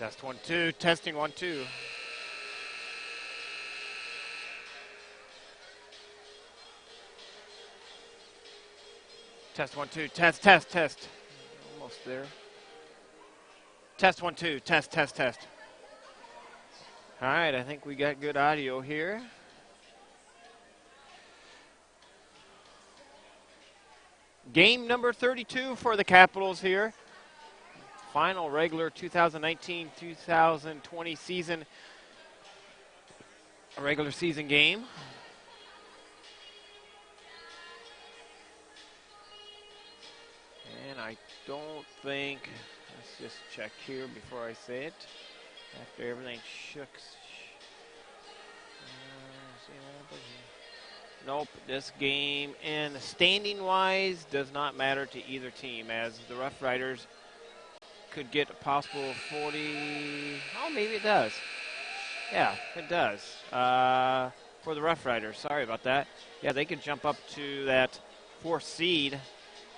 Test 1, 2. Testing 1, 2. Test 1, 2. Test. Almost there. Test 1, 2. Test. All right, I think we got good audio here. Game number 32 for the Capitals here. Final regular 2019-2020 season, a regular season game. And I don't think, let's just check here before I say it. After everything shooks. Nope, this game, and standing-wise, does not matter to either team, as the Rough Riders could get a possible 40. Oh, maybe it does. Yeah, it does. For the Rough Riders, sorry about that. Yeah, they could jump up to that 4th seed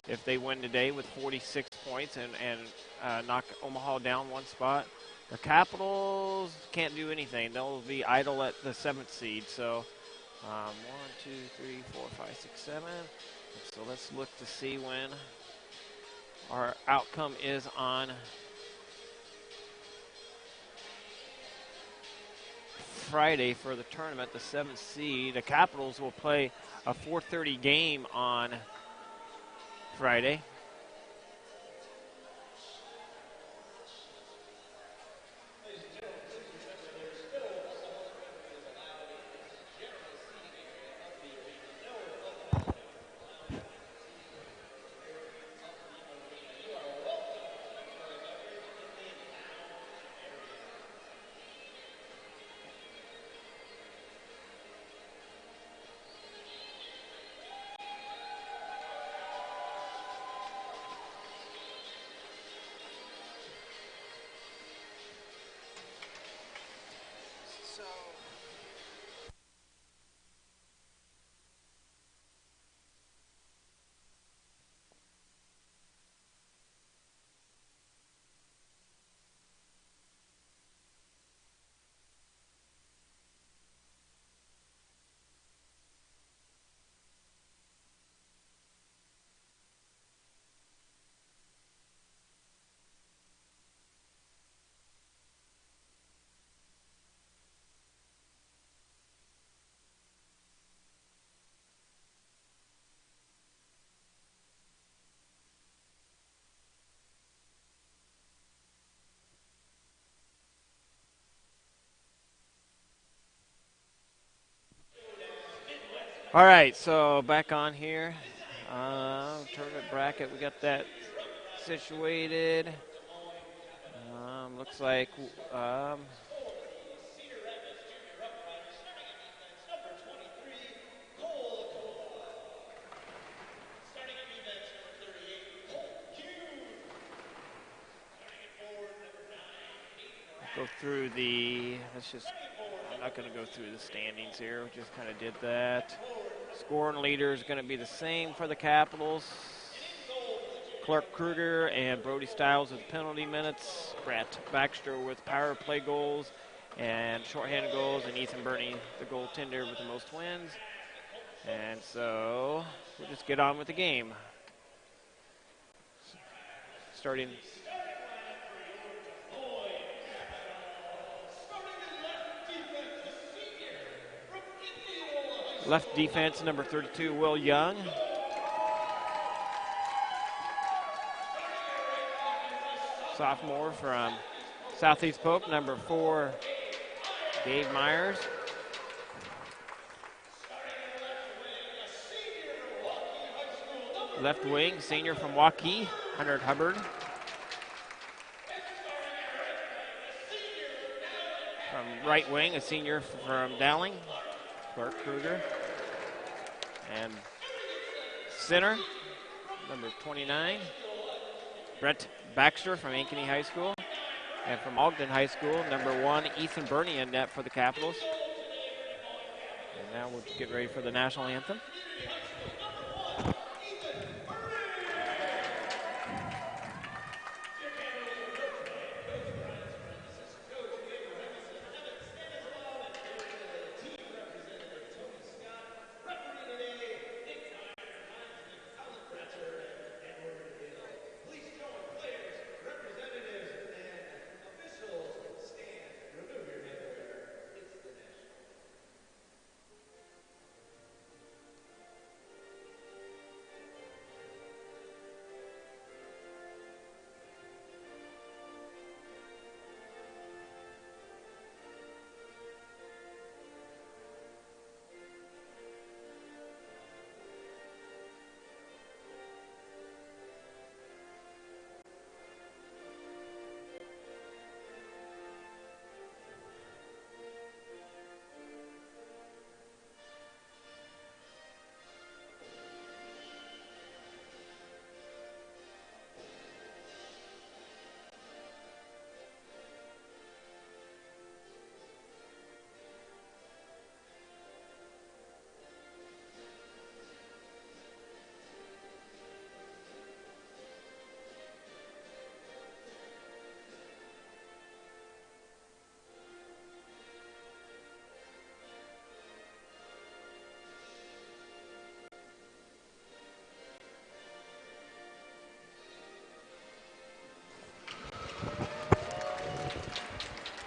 if they win today with 46 points and knock Omaha down one spot. The Capitals can't do anything. They'll be idle at the 7th seed. So 1, 2, 3, 4, 5, 6, 7. So let's look to see when our outcome is on Friday for the tournament, the 7th seed. The Capitals will play a 4:30 game on Friday. All right, so back on here. Tournament bracket, we got that situated. Looks like go through the, I'm not going to go through the standings here. We just kind of did that. Scoring leader is going to be the same for the Capitals. Clark Kruger and Brody Stiles with penalty minutes. Brett Baxter with power play goals and shorthanded goals. And Ethan Burney, the goaltender, with the most wins. And so we'll just get on with the game. Starting left defense, number 32, Will Young. Sophomore from Southeast Polk, number 4, Dave Myers. Left wing, senior from Waukee, Hunter Hubbard. From right wing, a senior from Dowling, Clark Kruger. And center, number 29, Brett Baxter from Ankeny High School. And from Ogden High School, number 1, Ethan Burney in net for the Capitals. And now we'll get ready for the national anthem.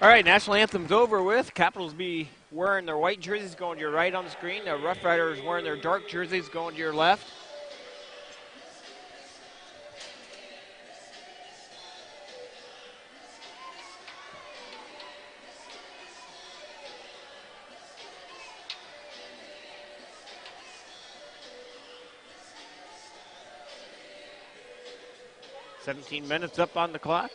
All right, national anthem's over with. Capitals be wearing their white jerseys going to your right on the screen. The Rough Riders wearing their dark jerseys going to your left. "17 minutes up on the clock.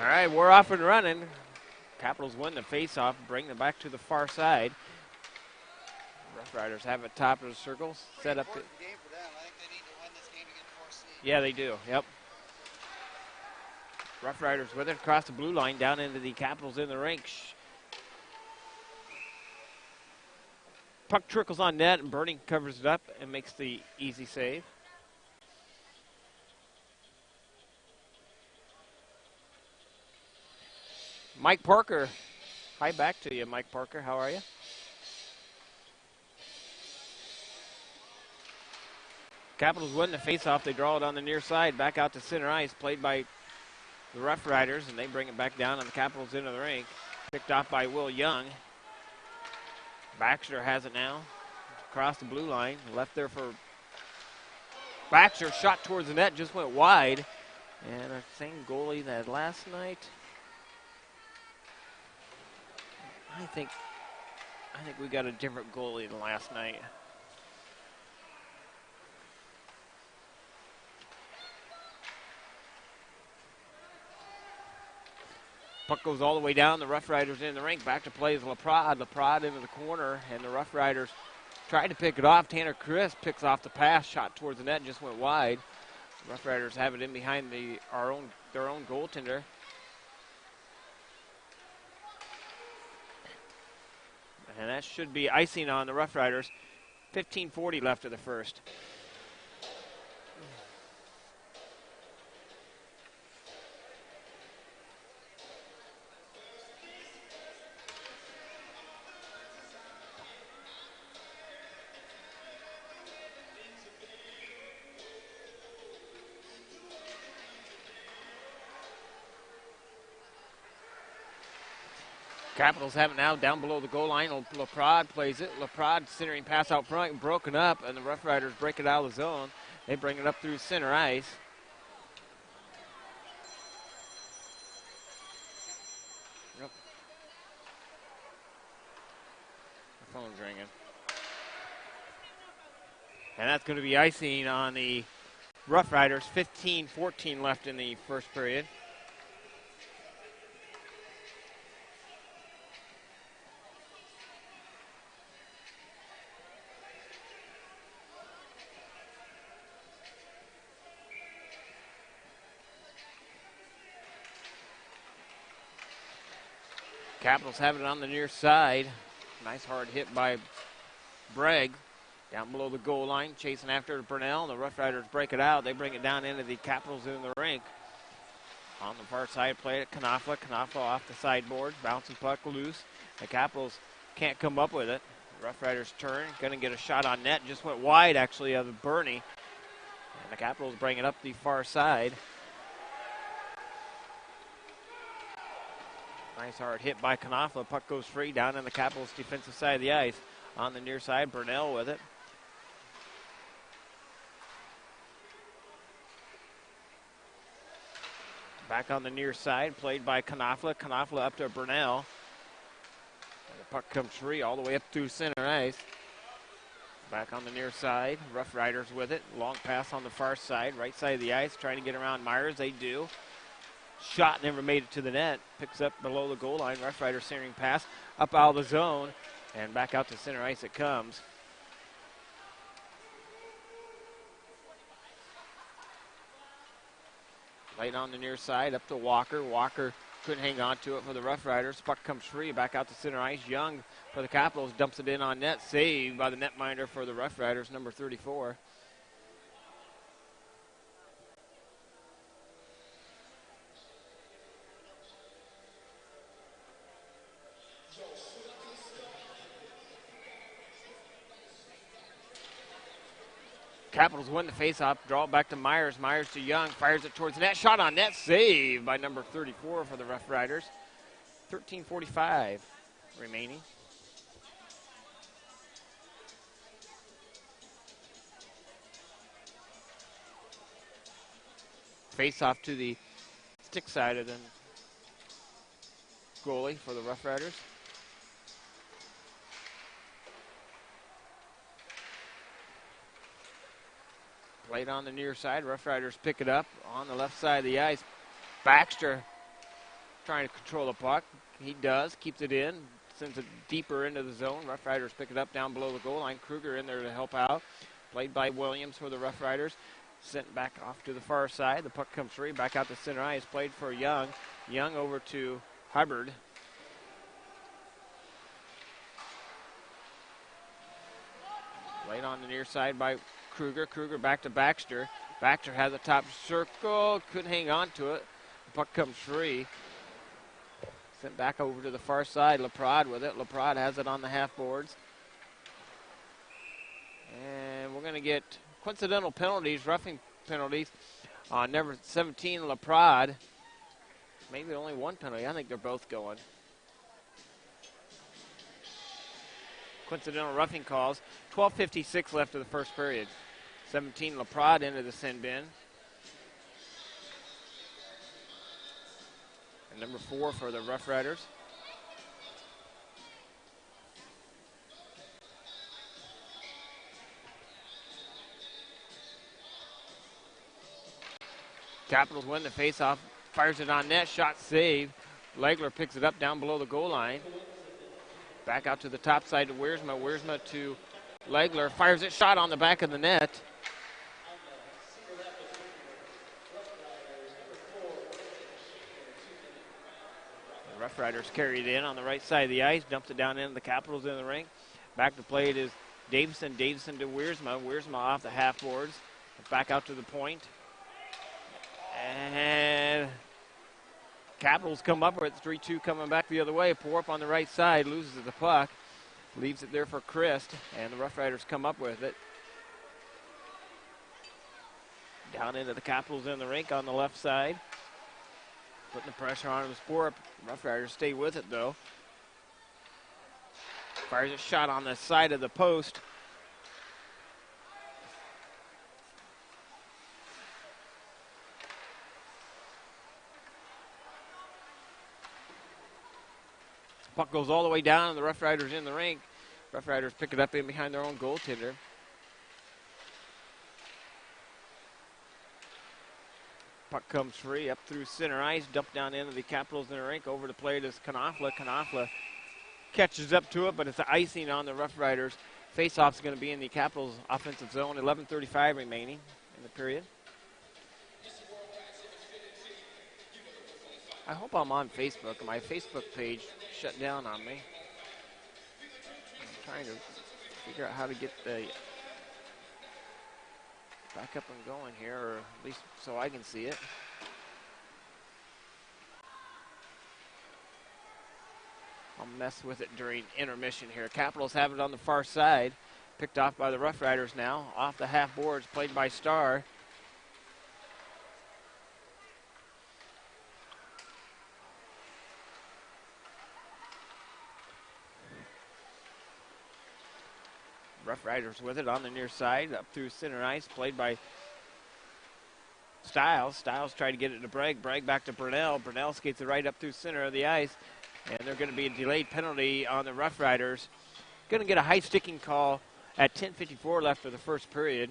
All right, we're off and running. Capitals win the faceoff, bring them back to the far side. Rough Riders have it top of the circle, set up. Game for them. I think they need to win this game to get the 4th seed. Yeah, they do. Yep. Rough Riders with it across the blue line down into the Capitals in the rink. Puck trickles on net, and Burning covers it up and makes the easy save. Mike Parker. Hi, back to you, Mike Parker. How are you? Capitals win the faceoff. They draw it on the near side, back out to center ice, played by the Rough Riders, and they bring it back down on the Capitals into the rink. Picked off by Will Young. Baxter has it now. Across the blue line. Left there for Baxter. Shot towards the net, just went wide. And the same goalie that last night. I think we got a different goalie than last night. Puck goes all the way down. The Rough Riders in the rink. Back to play is Laprade. Laprade into the corner, and the Rough Riders tried to pick it off. Tanner Chris picks off the pass, shot towards the net, and just went wide. The Rough Riders have it in behind their own goaltender. And that should be icing on the Rough Riders. 15:40 left of the first. Capitals have it now down below the goal line. Laprade plays it. Laprade centering pass out front, broken up, and the Rough Riders break it out of the zone. They bring it up through center ice. Yep. The phone's ringing. And that's going to be icing on the Rough Riders. 15-14 left in the first period. Capitals have it on the near side. Nice hard hit by Bragg. Down below the goal line, chasing after Burnell. The Rough Riders break it out. They bring it down into the Capitals in the rink. On the far side, play it Knopfler. Knopfler off the sideboard. Bouncing puck loose. The Capitals can't come up with it. The Rough Riders turn. Going to get a shot on net. Just went wide, actually, of Burney. And the Capitals bring it up the far side. Nice hard hit by Knopfler. Puck goes free down in the Capitals' defensive side of the ice. On the near side, Burnell with it. Back on the near side, played by Knopfler. Knopfler up to Burnell. And the puck comes free all the way up through center ice. Back on the near side, Rough Riders with it. Long pass on the far side, right side of the ice, trying to get around Myers. They do. Shot never made it to the net. Picks up below the goal line. Rough Rider centering pass up out of the zone. And back out to center ice it comes. Right on the near side, up to Walker. Walker couldn't hang on to it for the Rough Riders. Puck comes free, back out to center ice. Young for the Capitals dumps it in on net. Saved by the netminder for the Rough Riders, number 34. Capitals win the faceoff, draw it back to Myers. Myers to Young, fires it towards the net. Shot on net, saved by number 34 for the Rough Riders. 13:45 remaining. Faceoff to the stick side of the goalie for the Rough Riders. Played on the near side. Rough Riders pick it up on the left side of the ice. Baxter trying to control the puck. He does. Keeps it in. Sends it deeper into the zone. Rough Riders pick it up down below the goal line. Kruger in there to help out. Played by Williams for the Rough Riders. Sent back off to the far side. The puck comes free. Back out to center ice. Played for Young. Young over to Hubbard. Played on the near side by Kruger. Kruger back to Baxter. Baxter has a top circle. Couldn't hang on to it. The puck comes free. Sent back over to the far side. Leprade with it. Leprade has it on the half boards. And we're going to get coincidental penalties, roughing penalties on number 17, Leprade. Maybe only one penalty. I think they're both going. Coincidental roughing calls. 12:56 left of the first period. 17, Leprade into the sin bin. And number 4 for the Rough Riders. Capitals win the faceoff. Fires it on net. Shot saved. Legler picks it up down below the goal line. Back out to the top side to Wiersma. Wiersma to Legler. Fires it. Shot on the back of the net. The Rough Riders carry it in on the right side of the ice. Dumps it down into the Capitals in the rink. Back to play it is Davison. Davison to Wiersma. Wiersma off the half boards. Back out to the point. And Capitals come up with 3-2 coming back the other way. Pour up on the right side, loses the puck. Leaves it there for Christ, and the Rough Riders come up with it. Down into the Capitals in the rink on the left side. Putting the pressure on him. Pour up. Rough Riders stay with it, though. Fires a shot on the side of the post. Puck goes all the way down, and the Rough Riders in the rink. Rough Riders pick it up in behind their own goaltender. Puck comes free up through center ice, dumped down into the Capitals in the rink. Over to play it is Knopfler. Knopfler catches up to it, but it's icing on the Rough Riders. Face-off is going to be in the Capitals offensive zone. 11:35 remaining in the period. I hope I'm on Facebook. My Facebook page shut down on me. I'm trying to figure out how to get the back up and going here, or at least so I can see it. I'll mess with it during intermission here. Capitals have it on the far side. Picked off by the Rough Riders now. Off the half boards, played by Starr. Rough Riders with it on the near side, up through center ice, played by Stiles. Stiles tried to get it to Bragg. Bragg back to Brunell. Brunell skates it right up through center of the ice, and they're going to be a delayed penalty on the Rough Riders. Going to get a high sticking call at 10:54 left of the first period.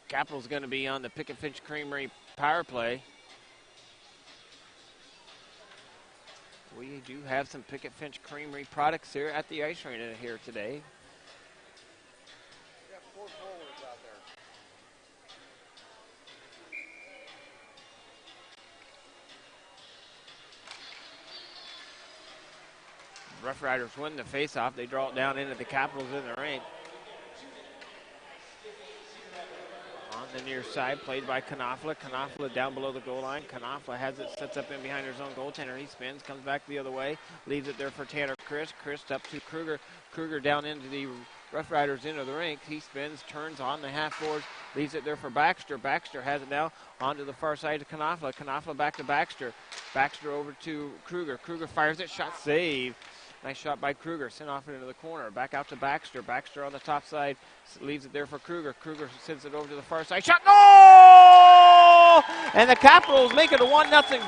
Capitol's going to be on the Pickett Finch Creamery power play. We do have some Pickett Finch Creamery products here at the ice arena here today. We got 4 forwards out there. Rough Riders win the faceoff. They draw it down into the Capitals in the rink. On the near side, played by Knopfler. Knopfler down below the goal line. Knopfler has it, sets up in behind his own goaltender. He spins, comes back the other way, leaves it there for Tanner Chris. Chris up to Kruger. Kruger down into the Rough Riders into the rink. He spins, turns on the half boards, leaves it there for Baxter. Baxter has it now onto the far side to Knopfler. Knopfler back to Baxter. Baxter over to Kruger. Kruger fires it, shot save. Nice shot by Kruger, sent off into the corner. Back out to Baxter. Baxter on the top side, leaves it there for Kruger. Kruger sends it over to the far side. Shot, goal! And the Capitals make it a 1-0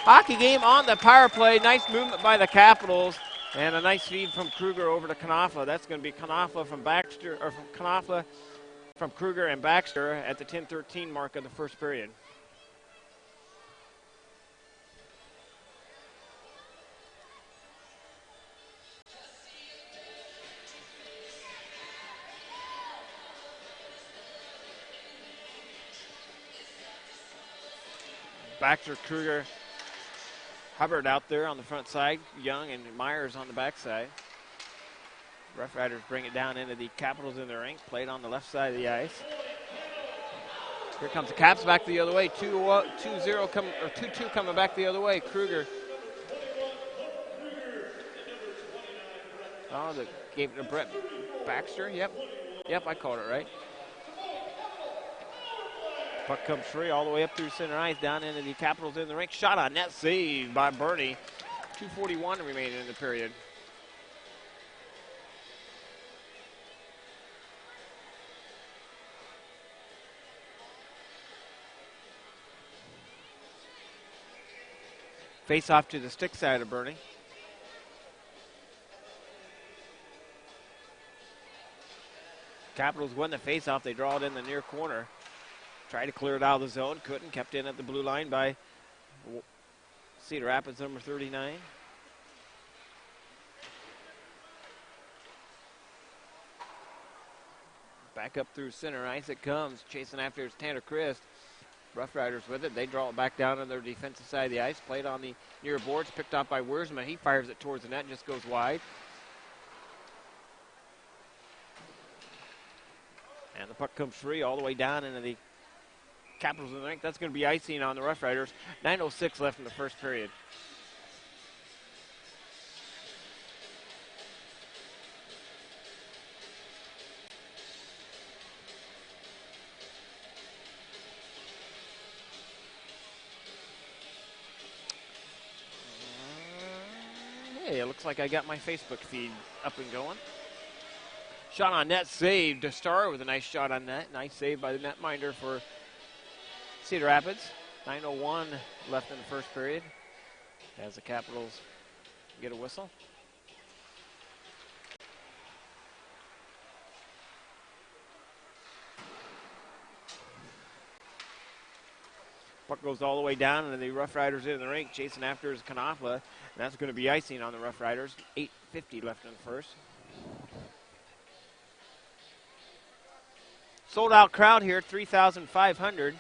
hockey game on the power play. Nice movement by the Capitals. And a nice feed from Kruger over to Knopfler. That's going to be Knopfler from Baxter, or from Knopfler from Kruger and Baxter at the 10:13 mark of the first period. Baxter, Kruger, Hubbard out there on the front side. Young and Myers on the back side. Rough Riders bring it down into the Capitals in the rink. Played on the left side of the ice. Here comes the Caps back the other way. 2-0 coming, or 2-2 coming back the other way. Kruger. Oh, they gave it to Brett Baxter. Yep, I called it right. Puck comes free all the way up through center ice, down into the Capitals in the rink. Shot on net, saved by Bernie. 2:41 remaining in the period. Face off to the stick side of Bernie. Capitals win the face off. They draw it in the near corner. Tried to clear it out of the zone, couldn't. Kept in at the blue line by Cedar Rapids, number 39. Back up through center ice it comes. Chasing after it's Tanner Christ. Rough Riders with it. They draw it back down on their defensive side of the ice. Played on the near boards, picked off by Wiersma. He fires it towards the net, just goes wide. And the puck comes free all the way down into the Capitals in the rink. That's going to be icing on the Rough Riders. 9:06 left in the first period. Hey, it looks like I got my Facebook feed up and going. Shot on net, saved. Star with a nice shot on net. Nice save by the netminder for Cedar Rapids. 9:01 left in the first period as the Capitals get a whistle. Puck goes all the way down, and the Rough Riders in the rink. Chasing after is Knopfler, and that's going to be icing on the Rough Riders. 8:50 left in the first. Sold out crowd here, 3,500.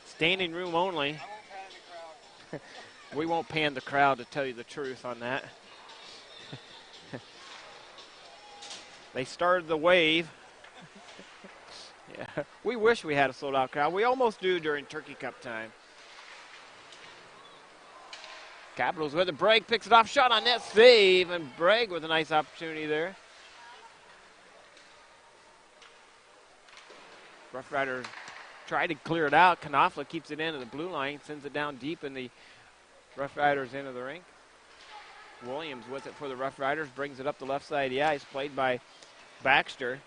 Standing room only. I won't pan the crowd. We won't pan the crowd, to tell you the truth on that. They started the wave. Yeah, we wish we had a sold out crowd. We almost do during Turkey Cup time. Capitals with it. Bragg picks it off. Shot on net, save. And Bragg with a nice opportunity there. Rough Riders try to clear it out. Knopfler keeps it into the blue line, sends it down deep in the Rough Riders into the rink. Williams with it for the Rough Riders, brings it up the left side of the ice, played by Baxter.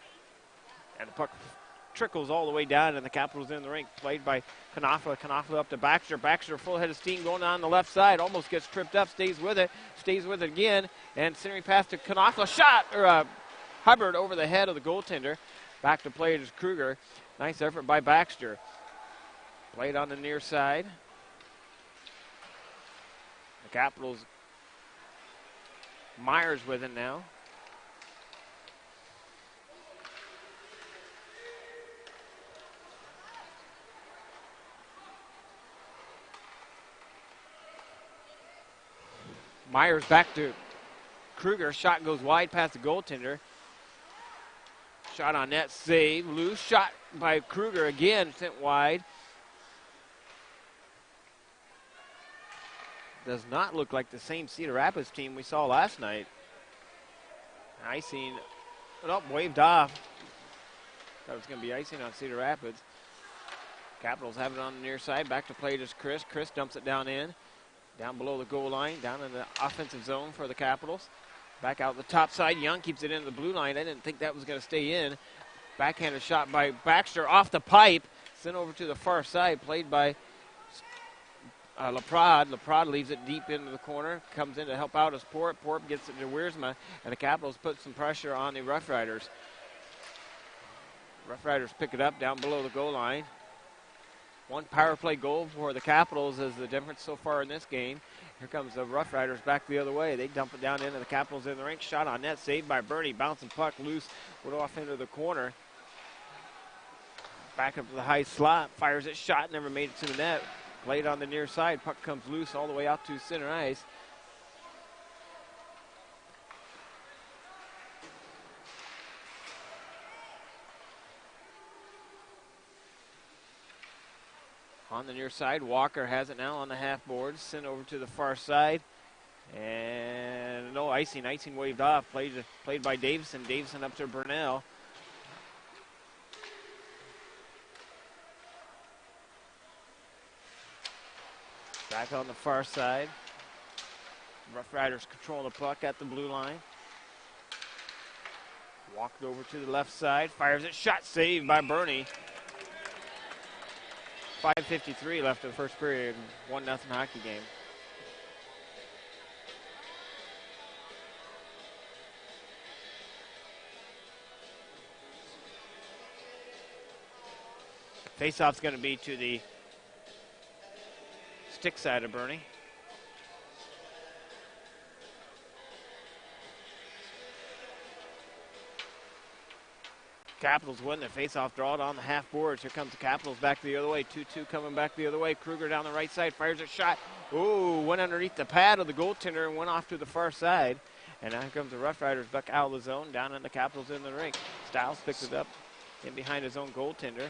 And the puck trickles all the way down, and the Capitals in the rink, played by Knopfler. Knopfler up to Baxter. Baxter full head of steam going on the left side, almost gets tripped up, stays with it again, and centering pass to Knopfler. Shot, or Hubbard over the head of the goaltender. Back to play is Kruger. Nice effort by Baxter. Played on the near side. The Capitals, Myers with it now. Myers back to Kruger. Shot goes wide past the goaltender. Shot on net, save, loose. Shot by Kruger again, sent wide. Does not look like the same Cedar Rapids team we saw last night. Icing, waved off. Thought it was going to be icing on Cedar Rapids. Capitals have it on the near side. Back to play just Chris. Chris dumps it down in. Down below the goal line. Down in the offensive zone for the Capitals. Back out the top side. Young keeps it in the blue line. I didn't think that was going to stay in. Backhanded shot by Baxter off the pipe. Sent over to the far side. Played by Laprade. Laprade leaves it deep into the corner. Comes in to help out as Porp. Porp gets it to Wiersma. And the Capitals put some pressure on the Rough Riders. Rough Riders pick it up down below the goal line. One power play goal for the Capitals is the difference so far in this game. Here comes the Rough Riders back the other way. They dump it down into the Capitals in the rink. Shot on net, saved by Bernie. Bouncing puck loose, went off into the corner. Back up to the high slot. Fires it, shot, never made it to the net. Played on the near side. Puck comes loose all the way out to center ice. On the near side, Walker has it now on the half boards. Sent over to the far side. And no icing. Icing waved off. Played by Davison. Davison up to Burnell. Back on the far side. Rough Riders control the puck at the blue line. Walked over to the left side. Fires it. Shot saved by Bernie. 5:53 left in the first period. 1-0 hockey game. Face-off's going to be to the stick side of Bernie. Capitals win the face-off, draw it on the half boards. Here comes the Capitals back the other way. 2-2 coming back the other way. Kruger down the right side, fires a shot. Ooh, went underneath the pad of the goaltender and went off to the far side. And now here comes the Rough Riders back out of the zone, down in the Capitals in the rink. Stiles picks it up in behind his own goaltender.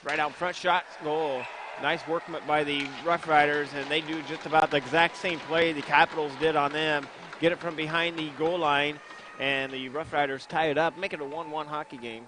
Right out front, shot, goal. Nice work by the Rough Riders, and they do just about the exact same play the Capitals did on them. Get it from behind the goal line, and the Rough Riders tie it up, make it a 1-1 hockey game.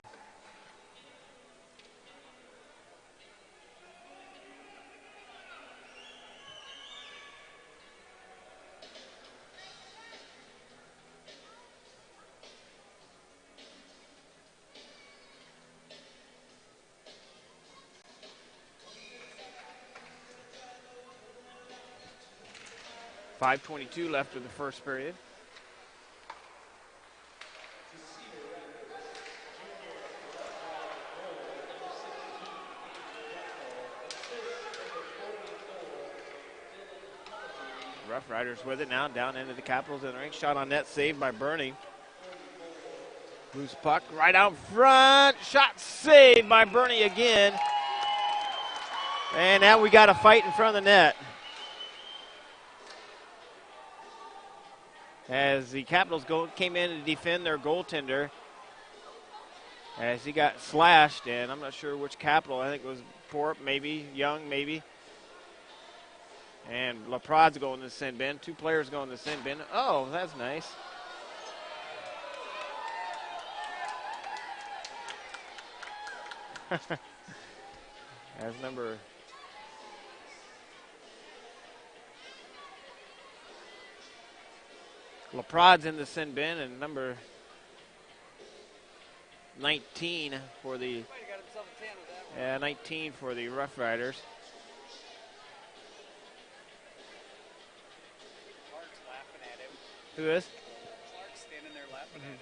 .5:22 left of the first period. Rough Riders with it now, down into the Capitals in the rink. Shot on net, saved by Bernie. Loose puck, right out front. Shot saved by Bernie again. And now we got a fight in front of the net. As the Capitals came in to defend their goaltender, as he got slashed, and I'm not sure which Capital. I think it was Porp, maybe, Young, maybe. And Laprade's going to the sin bin. Two players going to the sin bin. Oh, that's nice. As number... Laprade's in the sin bin, and number 19 for the 19 for the Rough Riders. Clark's laughing at him. Who is? Clark's standing there laughing at him.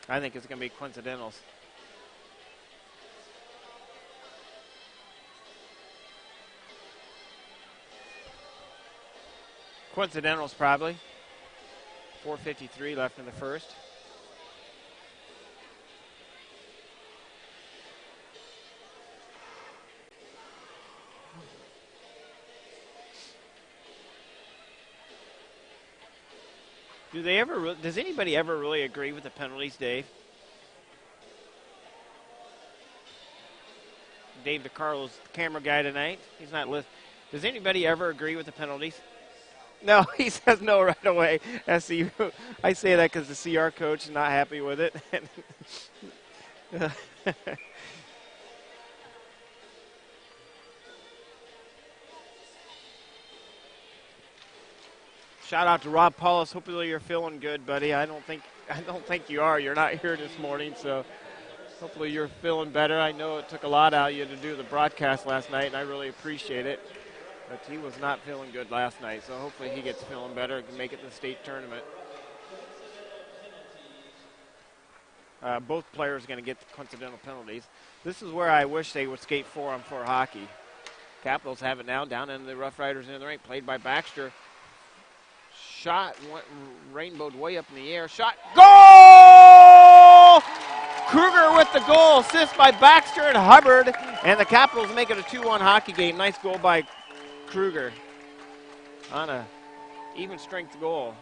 I think it's going to be coincidentals. Coincidentals probably. 4:53 left in the first. Does anybody ever really agree with the penalties, Dave? Dave DeCarlo's the camera guy tonight. He's not listening. Does anybody ever agree with the penalties? No, he says no right away. SCU. I say that because the CR coach is not happy with it. Shout out to Rob Paulus. Hopefully you're feeling good, buddy. I don't think you are. You're not here this morning, so hopefully you're feeling better. I know it took a lot out of you to do the broadcast last night, and I really appreciate it. But he was not feeling good last night, so hopefully he gets feeling better and can make it to the state tournament. Both players are going to get the coincidental penalties. This is where I wish they would skate 4-on-4 hockey. Capitals have it now down in the Rough Riders in the rink, played by Baxter. Shot went rainbowed way up in the air. Shot, goal! Kruger with the goal, assist by Baxter and Hubbard, and the Capitals make it a 2-1 hockey game. Nice goal by Kruger on a even strength goal.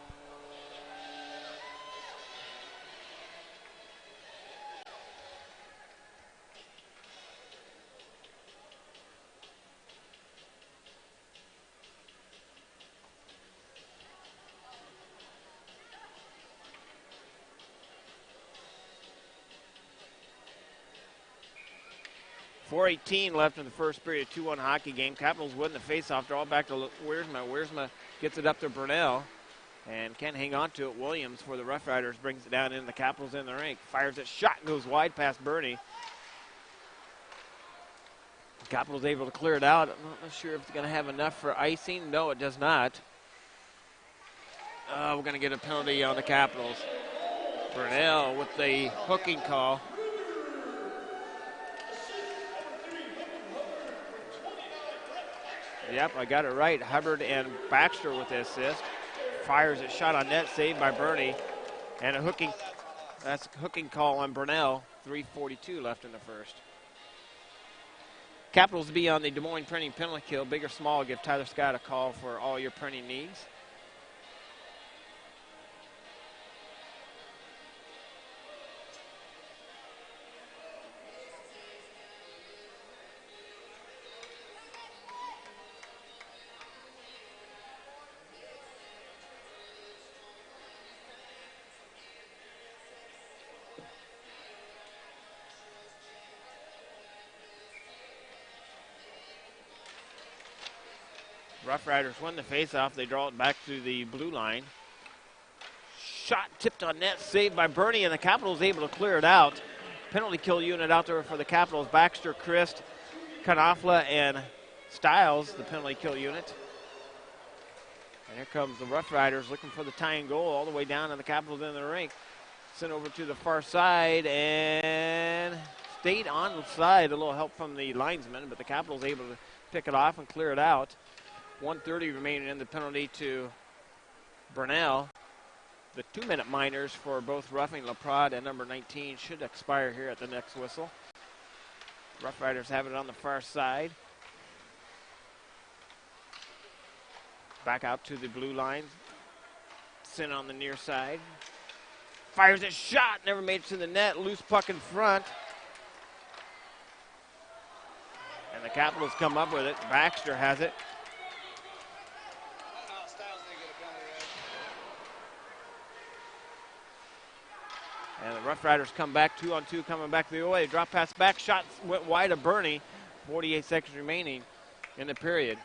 .418 left in the first period, 2-1 hockey game. Capitals win the faceoff, draw back to Wiersma. Wiersma gets it up to Brunel and can't hang on to it. Williams for the Rough Riders brings it down in. The Capitals in the rink. Fires it, shot goes wide past Bernie. The Capitals able to clear it out. I'm not sure if it's going to have enough for icing. No, it does not. We're going to get a penalty on the Capitals. Brunel with the hooking call. Yep, I got it right. Hubbard and Baxter with the assist. Fires it, shot on net, saved by Bernie. And that's a hooking call on Brunel. 3:42 left in the first. Capitals be on the Des Moines printing penalty kill. Big or small, give Tyler Scott a call for all your printing needs. Rough Riders win the faceoff. They draw it back to the blue line. Shot tipped on net, saved by Bernie, and the Capitals able to clear it out. Penalty kill unit out there for the Capitals. Baxter, Christ, Kanafla, and Stiles, the penalty kill unit. And here comes the Rough Riders looking for the tying goal all the way down, and the Capitals in the rink. Sent over to the far side and stayed on the side. A little help from the linesman, but the Capitals able to pick it off and clear it out. 1:30 remaining in the penalty to Brunel. The 2-minute minors for both roughing LaPrade and number 19 should expire here at the next whistle. Rough Riders have it on the far side. Back out to the blue line. Sent on the near side. Fires a shot, never made it to the net. Loose puck in front. And the Capitals come up with it. Baxter has it. And the Rough Riders come back, 2-on-2, coming back the other way. Drop pass back, shot went wide of Bernie. 48 seconds remaining in the period.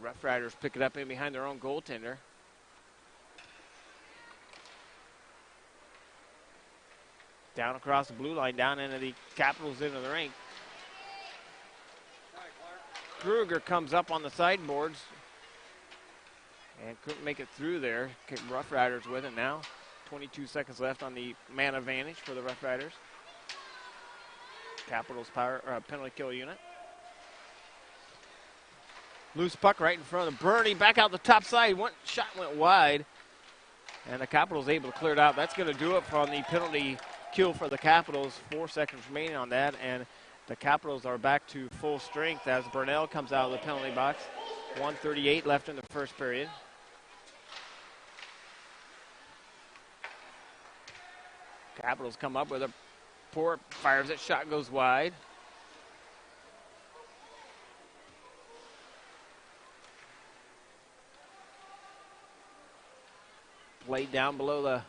Rough Riders pick it up in behind their own goaltender. Down across the blue line, down into the Capitals into the rink. Kruger comes up on the sideboards. And couldn't make it through there. Rough Riders with it now. 22 seconds left on the man advantage for the Rough Riders. Capitals penalty kill unit. Loose puck right in front of Bernie. Back out the top side. Shot went wide. And the Capitals able to clear it out. That's going to do it from the penalty kill for the Capitals. 4 seconds remaining on that. And the Capitals are back to full strength as Burnell comes out of the penalty box. 1:38 left in the first period. Capitals come up with a pour, fires it, shot goes wide. Played down below the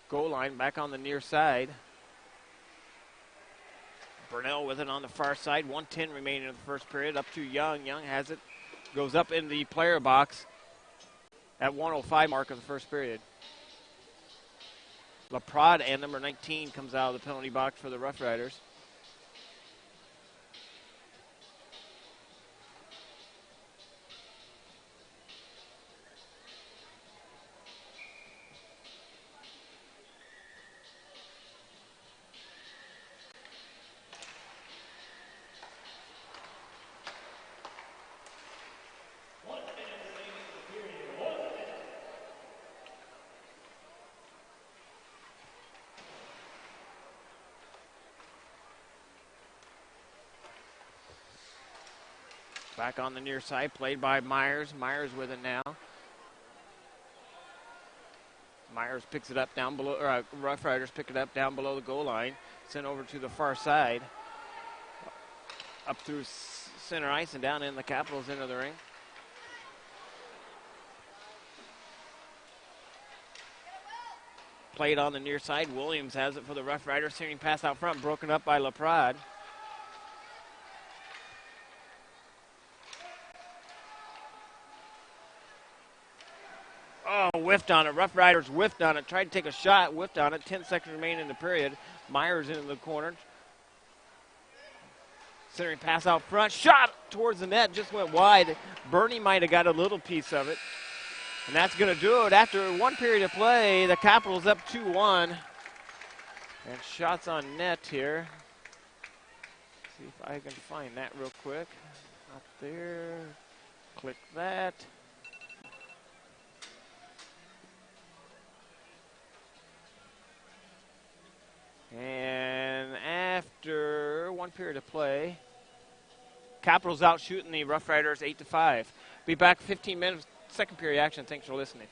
goal line, back on the near side. Burnell with it on the far side. 1:10 remaining in the first period. Up to Young. Young has it. Goes up in the player box at 1:05 mark of the first period. LaPrade and number 19 comes out of the penalty box for the Rough Riders. Back on the near side, played by Myers. Myers with it now. Myers picks it up down below, Rough Riders pick it up down below the goal line. Sent over to the far side. Up through center ice and down in the Capitals into the ring. Played on the near side. Williams has it for the Rough Riders. Sending pass out front, broken up by LaPrade. Oh, whiffed on it. Rough Riders whiffed on it. Tried to take a shot, whiffed on it. 10 seconds remaining in the period. Myers into the corner. Centering pass out front. Shot towards the net. Just went wide. Bernie might have got a little piece of it. And that's going to do it. After one period of play, the Capitals up 2-1. And shots on net here. See if I can find that real quick. Up there. Click that. And after one period of play, Capitals out shooting the Rough Riders 8-5. Be back 15 minutes, second period action. Thanks for listening.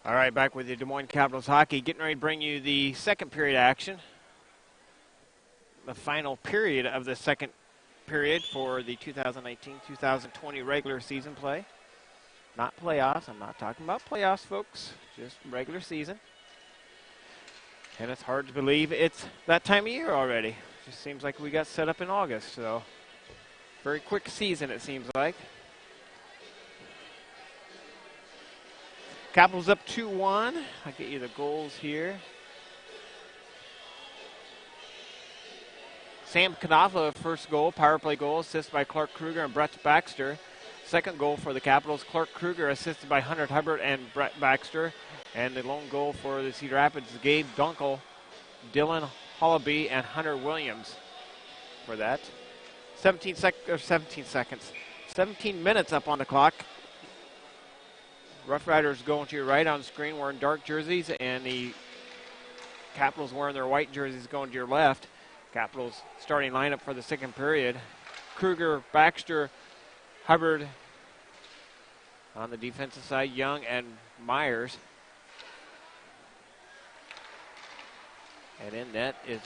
All right, back with you, Des Moines Capitals hockey. Getting ready to bring you the second period action. The final period of the second period for the 2019-2020 regular season play. Not playoffs. I'm not talking about playoffs, folks. Just regular season. And it's hard to believe it's that time of year already. Just seems like we got set up in August, so very quick season it seems like. Capitals up 2-1. I'll get you the goals here. Sam Knopfler, first goal, power play goal, assisted by Clark Kruger and Brett Baxter. Second goal for the Capitals, Clark Kruger, assisted by Hunter Hubbard and Brett Baxter. And the lone goal for the Cedar Rapids, Gabe Dunkel, Dylan Hollaby, and Hunter Williams for that. 17 minutes up on the clock. Rough Riders going to your right on the screen wearing dark jerseys, and the Capitals wearing their white jerseys going to your left. Capitals starting lineup for the second period. Kruger, Baxter, Hubbard on the defensive side, Young and Myers. And in net is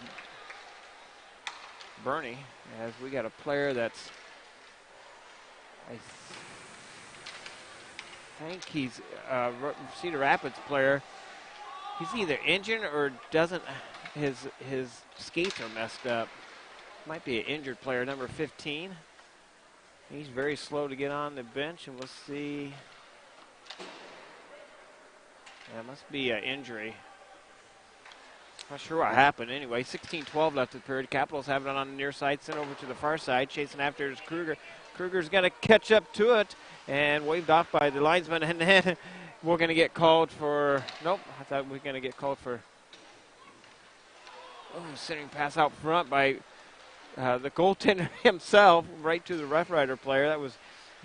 Bernie, as we got a player that's, I think he's a Cedar Rapids player. He's either injured or doesn't, his skates are messed up. Might be an injured player, number 15. He's very slow to get on the bench, and we'll see. That must be an injury. Not sure what happened. Anyway, 16-12 left of the period. Capitals have it on the near side, sent over to the far side. Chasing after is Kruger. Kruger's going to catch up to it and waved off by the linesman. And then we're going to get called for, nope, I thought we were going to get called for sending pass out front by the goaltender himself, right to the Rough Rider player. That was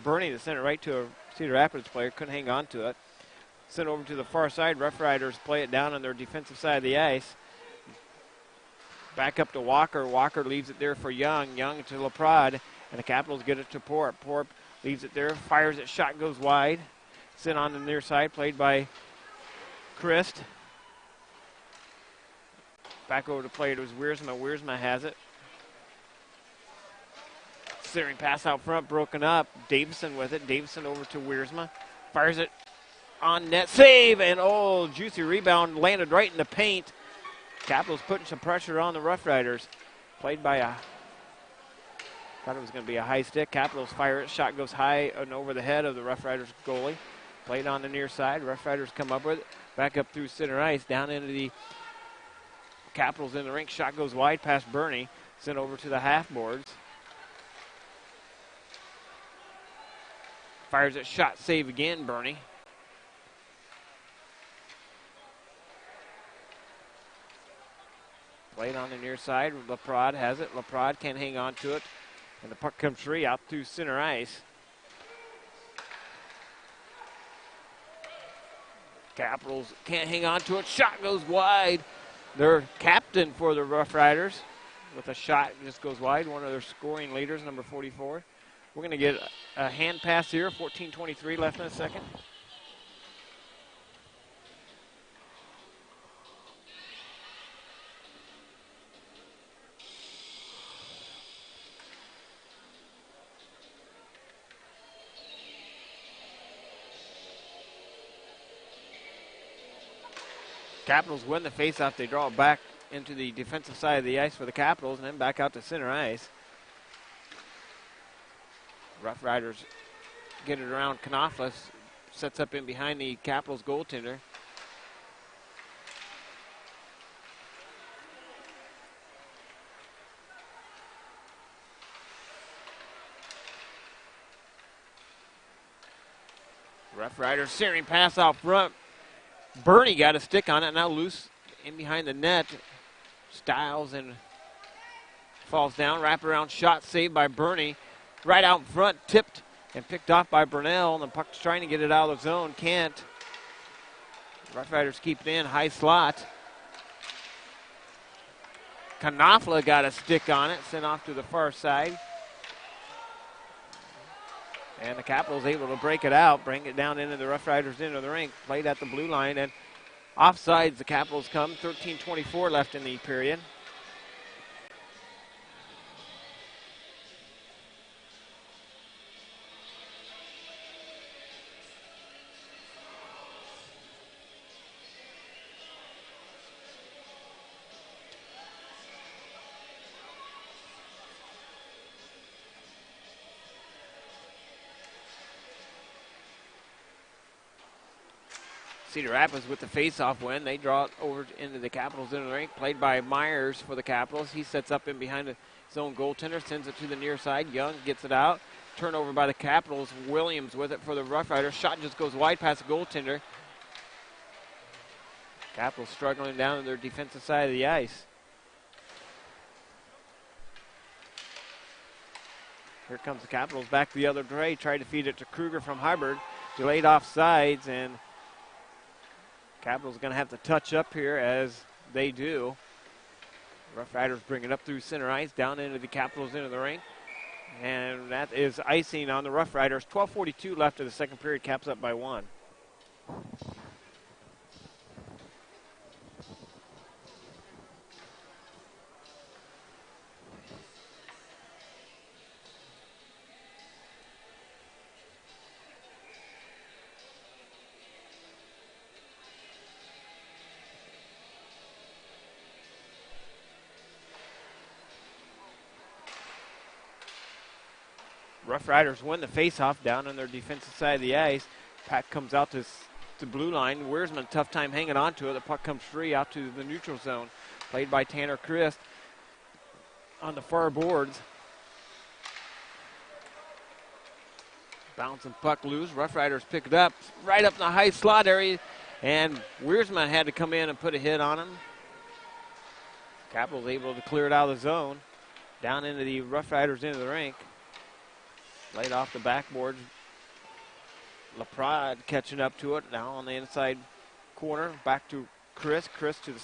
Bernie that sent it right to a Cedar Rapids player. Couldn't hang on to it. Sent over to the far side. Rough Riders play it down on their defensive side of the ice. Back up to Walker. Walker leaves it there for Young. Young to LaPrade. And the Capitals get it to Porp. Porp leaves it there. Fires it. Shot goes wide. Sent on the near side. Played by Christ. Back over to play. It was Wiersma. Wiersma has it. Centering pass out front. Broken up. Davison with it. Davison over to Wiersma. Fires it on net. Save. And juicy rebound. Landed right in the paint. Capitals putting some pressure on the Rough Riders. Played by thought it was going to be a high stick. Capitals fire it. Shot goes high and over the head of the Rough Riders goalie. Played on the near side. Rough Riders come up with it. Back up through center ice. Down into the Capitals in the rink. Shot goes wide past Bernie. Sent over to the half boards. Fires it. Shot save again, Bernie. Played on the near side. LaPrade has it. LaPrade can't hang on to it. And the puck comes free out through center ice. Capitals can't hang on to it. Shot goes wide. Their captain for the Rough Riders with a shot just goes wide. One of their scoring leaders, number 44. We're going to get a hand pass here. 14:23 left in a second. Capitals win the faceoff. They draw it back into the defensive side of the ice for the Capitals and then back out to center ice. Rough Riders get it around Knopfler. Sets up in behind the Capitals goaltender. Rough Riders searing pass out front. Bernie got a stick on it, now loose in behind the net. Styles and falls down. Wraparound shot saved by Bernie. Right out in front, tipped and picked off by Burnell. And the puck's trying to get it out of the zone, can't. Rough Riders keep it in, high slot. Knopfler got a stick on it, sent off to the far side. And the Capitals able to break it out, bring it down into the Rough Riders into the rink, played at the blue line, and offsides the Capitals come. 13:24 left in the period. Cedar Rapids with the face-off win. They draw it over into the Capitals into the rink. Played by Myers for the Capitals. He sets up in behind his own goaltender, sends it to the near side. Young gets it out. Turnover by the Capitals. Williams with it for the Rough Riders. Shot just goes wide past the goaltender. Capitals struggling down on their defensive side of the ice. Here comes the Capitals back the other way. Tried to feed it to Kruger from Hubbard. Delayed offsides, and Capitals going to have to touch up here as they do. Rough Riders bring it up through center ice, down into the Capitals into the rink. And that is icing on the Rough Riders. 12:42 left of the second period. Caps up by 1. Rough Riders win the faceoff down on their defensive side of the ice. Puck comes out to blue line. Wiersman, tough time hanging on to it. The puck comes free out to the neutral zone. Played by Tanner Christ on the far boards. Bouncing puck loose. Rough Riders pick it up right up in the high slot area. And Wiersman had to come in and put a hit on him. Capitals able to clear it out of the zone. Down into the Rough Riders into the rink. Laid off the backboard. LaPrade catching up to it. Now on the inside corner. Back to Chris. Chris to the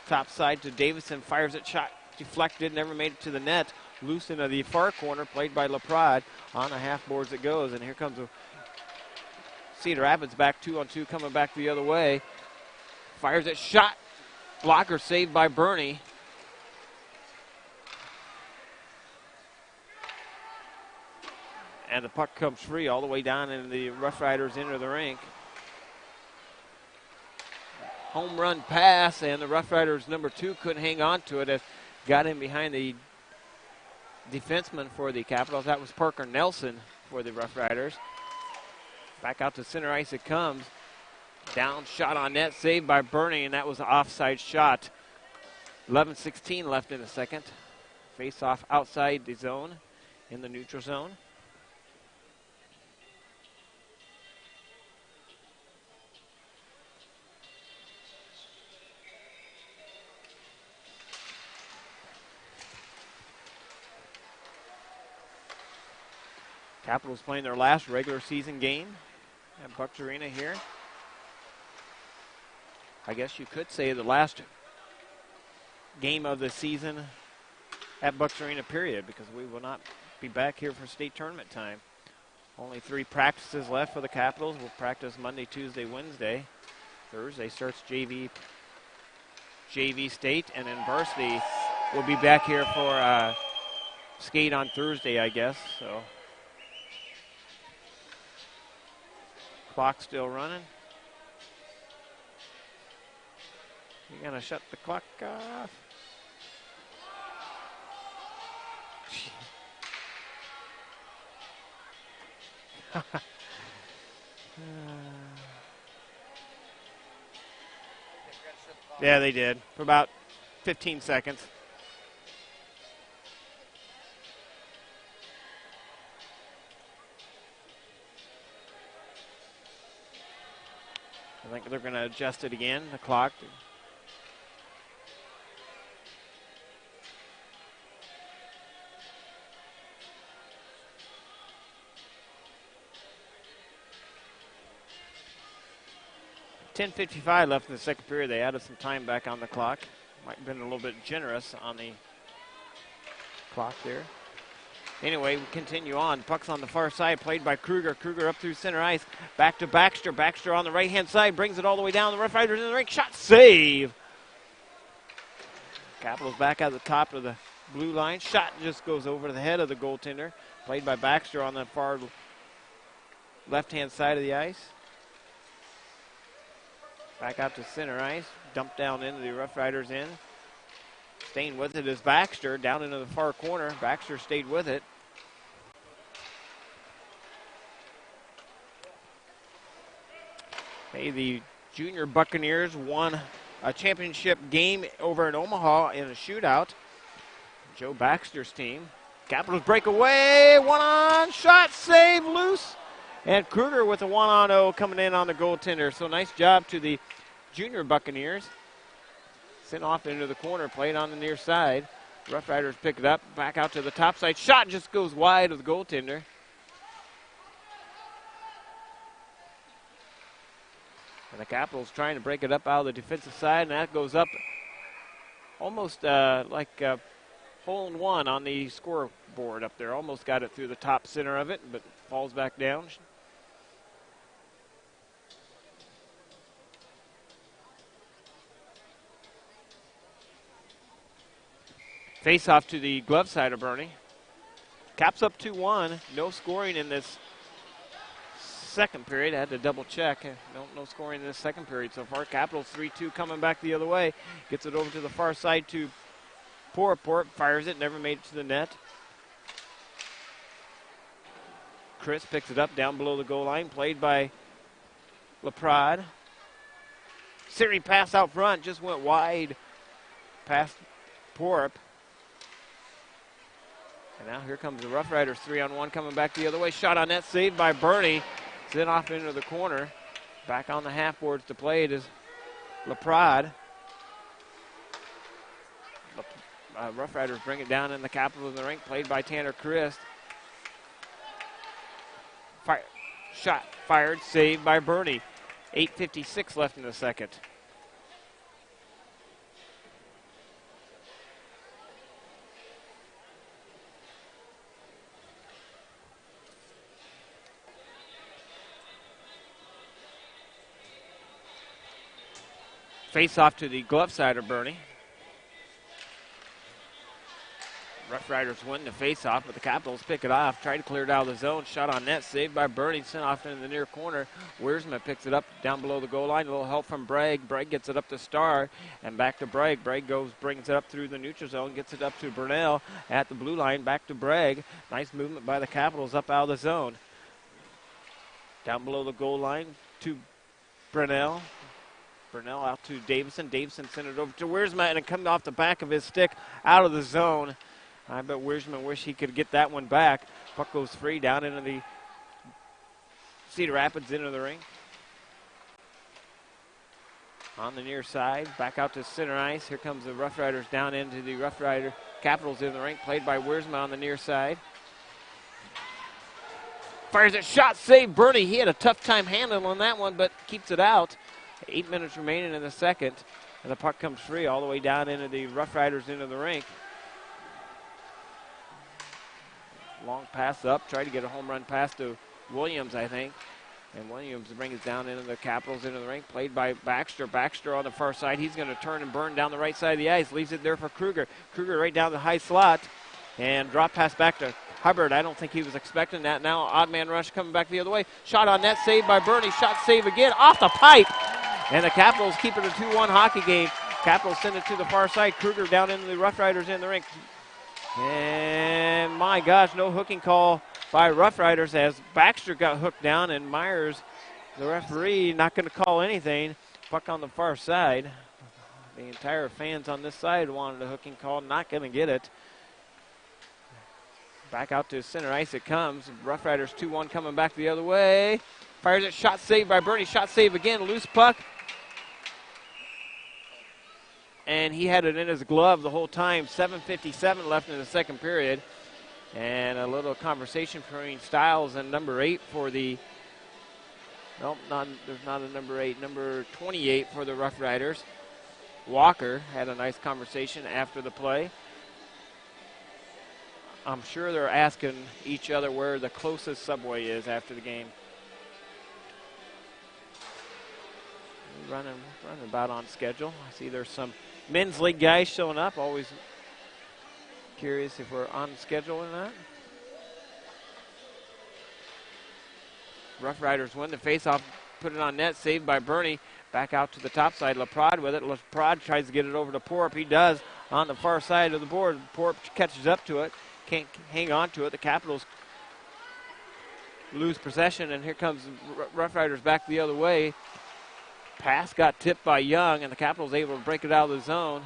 top side to Davison. Fires it. Shot deflected. Never made it to the net. Loose into the far corner. Played by LaPrade. On the half boards it goes. And here comes a Cedar Rapids back 2-on-2. Coming back the other way. Fires it. Shot. Blocker saved by Bernie. And the puck comes free all the way down into the Rough Riders into the rink. Home run pass, and the Rough Riders number 2 couldn't hang on to it. It got in behind the defenseman for the Capitals. That was Parker Nelson for the Rough Riders. Back out to center ice it comes. Down shot on net, saved by Bernie, and that was an offside shot. 11:16 left in the second. Face off outside the zone in the neutral zone. Capitals playing their last regular season game at Bucks Arena here. I guess you could say the last game of the season at Bucks Arena, period, because we will not be back here for state tournament time. Only 3 practices left for the Capitals. We'll practice Monday, Tuesday, Wednesday. Thursday starts JV state, and then varsity will be back here for skate on Thursday, I guess. So clock still running. You're going to shut the clock off. Yeah, they did. For about 15 seconds. I think they're going to adjust it again, the clock. .55 left in the second period. They added some time back on the clock. Might have been a little bit generous on the clock there. Anyway, we continue on. Puck's on the far side, played by Kruger. Kruger up through center ice. Back to Baxter. Baxter on the right-hand side, brings it all the way down. The Rough Riders in the ring. Shot, save. Capitals back at the top of the blue line. Shot just goes over the head of the goaltender. Played by Baxter on the far left-hand side of the ice. Back out to center ice. Dumped down into the Rough Riders end. Staying with it is Baxter down into the far corner. Baxter stayed with it. Hey, the Junior Buccaneers won a championship game over in Omaha in a shootout. Joe Baxter's team. Capitals break away. One-on shot, save, loose. And Kruger with a 1-on-0 coming in on the goaltender. So nice job to the Junior Buccaneers. Sent off into the corner, played on the near side. Rough Riders pick it up, back out to the top side. Shot just goes wide of the goaltender. And the Capitals trying to break it up out of the defensive side, and that goes up almost like a hole-in-one on the scoreboard up there. Almost got it through the top center of it, but falls back down. Face off to the glove side of Bernie. Caps up 2-1. No scoring in this second period. I had to double check. No scoring in this second period so far. Capitals 3-2 coming back the other way. Gets it over to the far side to Port. Fires it. Never made it to the net. Chris picks it up down below the goal line. Played by LaPrade. Siri pass out front. Just went wide past Port. And now here comes the Rough Riders 3-on-1 coming back the other way. Shot on net, saved by Bernie. Sent off into the corner. Back on the half boards to play it is LaPrade. Rough Riders bring it down in the capital of the rink. Played by Tanner Christ. Shot fired, saved by Bernie. 8:56 left in the second. Face off to the glove side of Bernie. Rough Riders win the face off, but the Capitals pick it off. Try to clear it out of the zone. Shot on net, saved by Bernie. Sent off into the near corner. Wiersma picks it up down below the goal line. A little help from Bragg. Bragg gets it up to Starr and back to Bragg. Bragg brings it up through the neutral zone, gets it up to Burnell at the blue line. Back to Bragg. Nice movement by the Capitals up out of the zone. Down below the goal line to Burnell. Burnell out to Davison. Davison sent it over to Wiersma, and it comes off the back of his stick out of the zone. I bet Wiersma wish he could get that one back. Puck goes free down into the Cedar Rapids into the ring. On the near side, back out to center ice. Here comes the Rough Riders down into the Rough Rider Capitals in the ring. Played by Wiersma on the near side. Fires it, shot, save Bernie. He had a tough time handling that one, but keeps it out. 8 minutes remaining in the second, and the puck comes free all the way down into the Rough Riders into the rink. Long pass up, try to get a home run pass to Williams, I think. And Williams brings it down into the Capitals into the rink, played by Baxter. Baxter on the far side. He's going to turn and burn down the right side of the ice. Leaves it there for Kruger. Kruger right down the high slot. And drop pass back to Hubbard. I don't think he was expecting that. Now odd man rush coming back the other way. Shot on net, saved by Bernie. Shot save again off the pipe. And the Capitals keep it a 2-1 hockey game. Capitals send it to the far side. Kruger down into the Rough Riders in the rink. And my gosh, no hooking call by Rough Riders as Baxter got hooked down, and Myers, the referee, not going to call anything. Puck on the far side. The entire fans on this side wanted a hooking call, not going to get it. Back out to center ice it comes. Rough Riders 2-1 coming back the other way. Fires it, shot saved by Bernie. Shot save again, loose puck. And he had it in his glove the whole time. 7:57 left in the second period. And a little conversation between Stiles and number 8 for the... Nope, there's not a number 8. Number 28 for the Rough Riders. Walker had a nice conversation after the play. I'm sure they're asking each other where the closest Subway is after the game. Running about on schedule. I see there's some men's league guys showing up. Always curious if we're on schedule or not. Rough Riders win the faceoff, put it on net, saved by Bernie. Back out to the top side. LaPrade with it. LaPrade tries to get it over to Porp. He does on the far side of the board. Porp catches up to it. Can't hang on to it. The Capitals lose possession, and here comes Rough Riders back the other way. Pass got tipped by Young, and the Capitals able to break it out of the zone.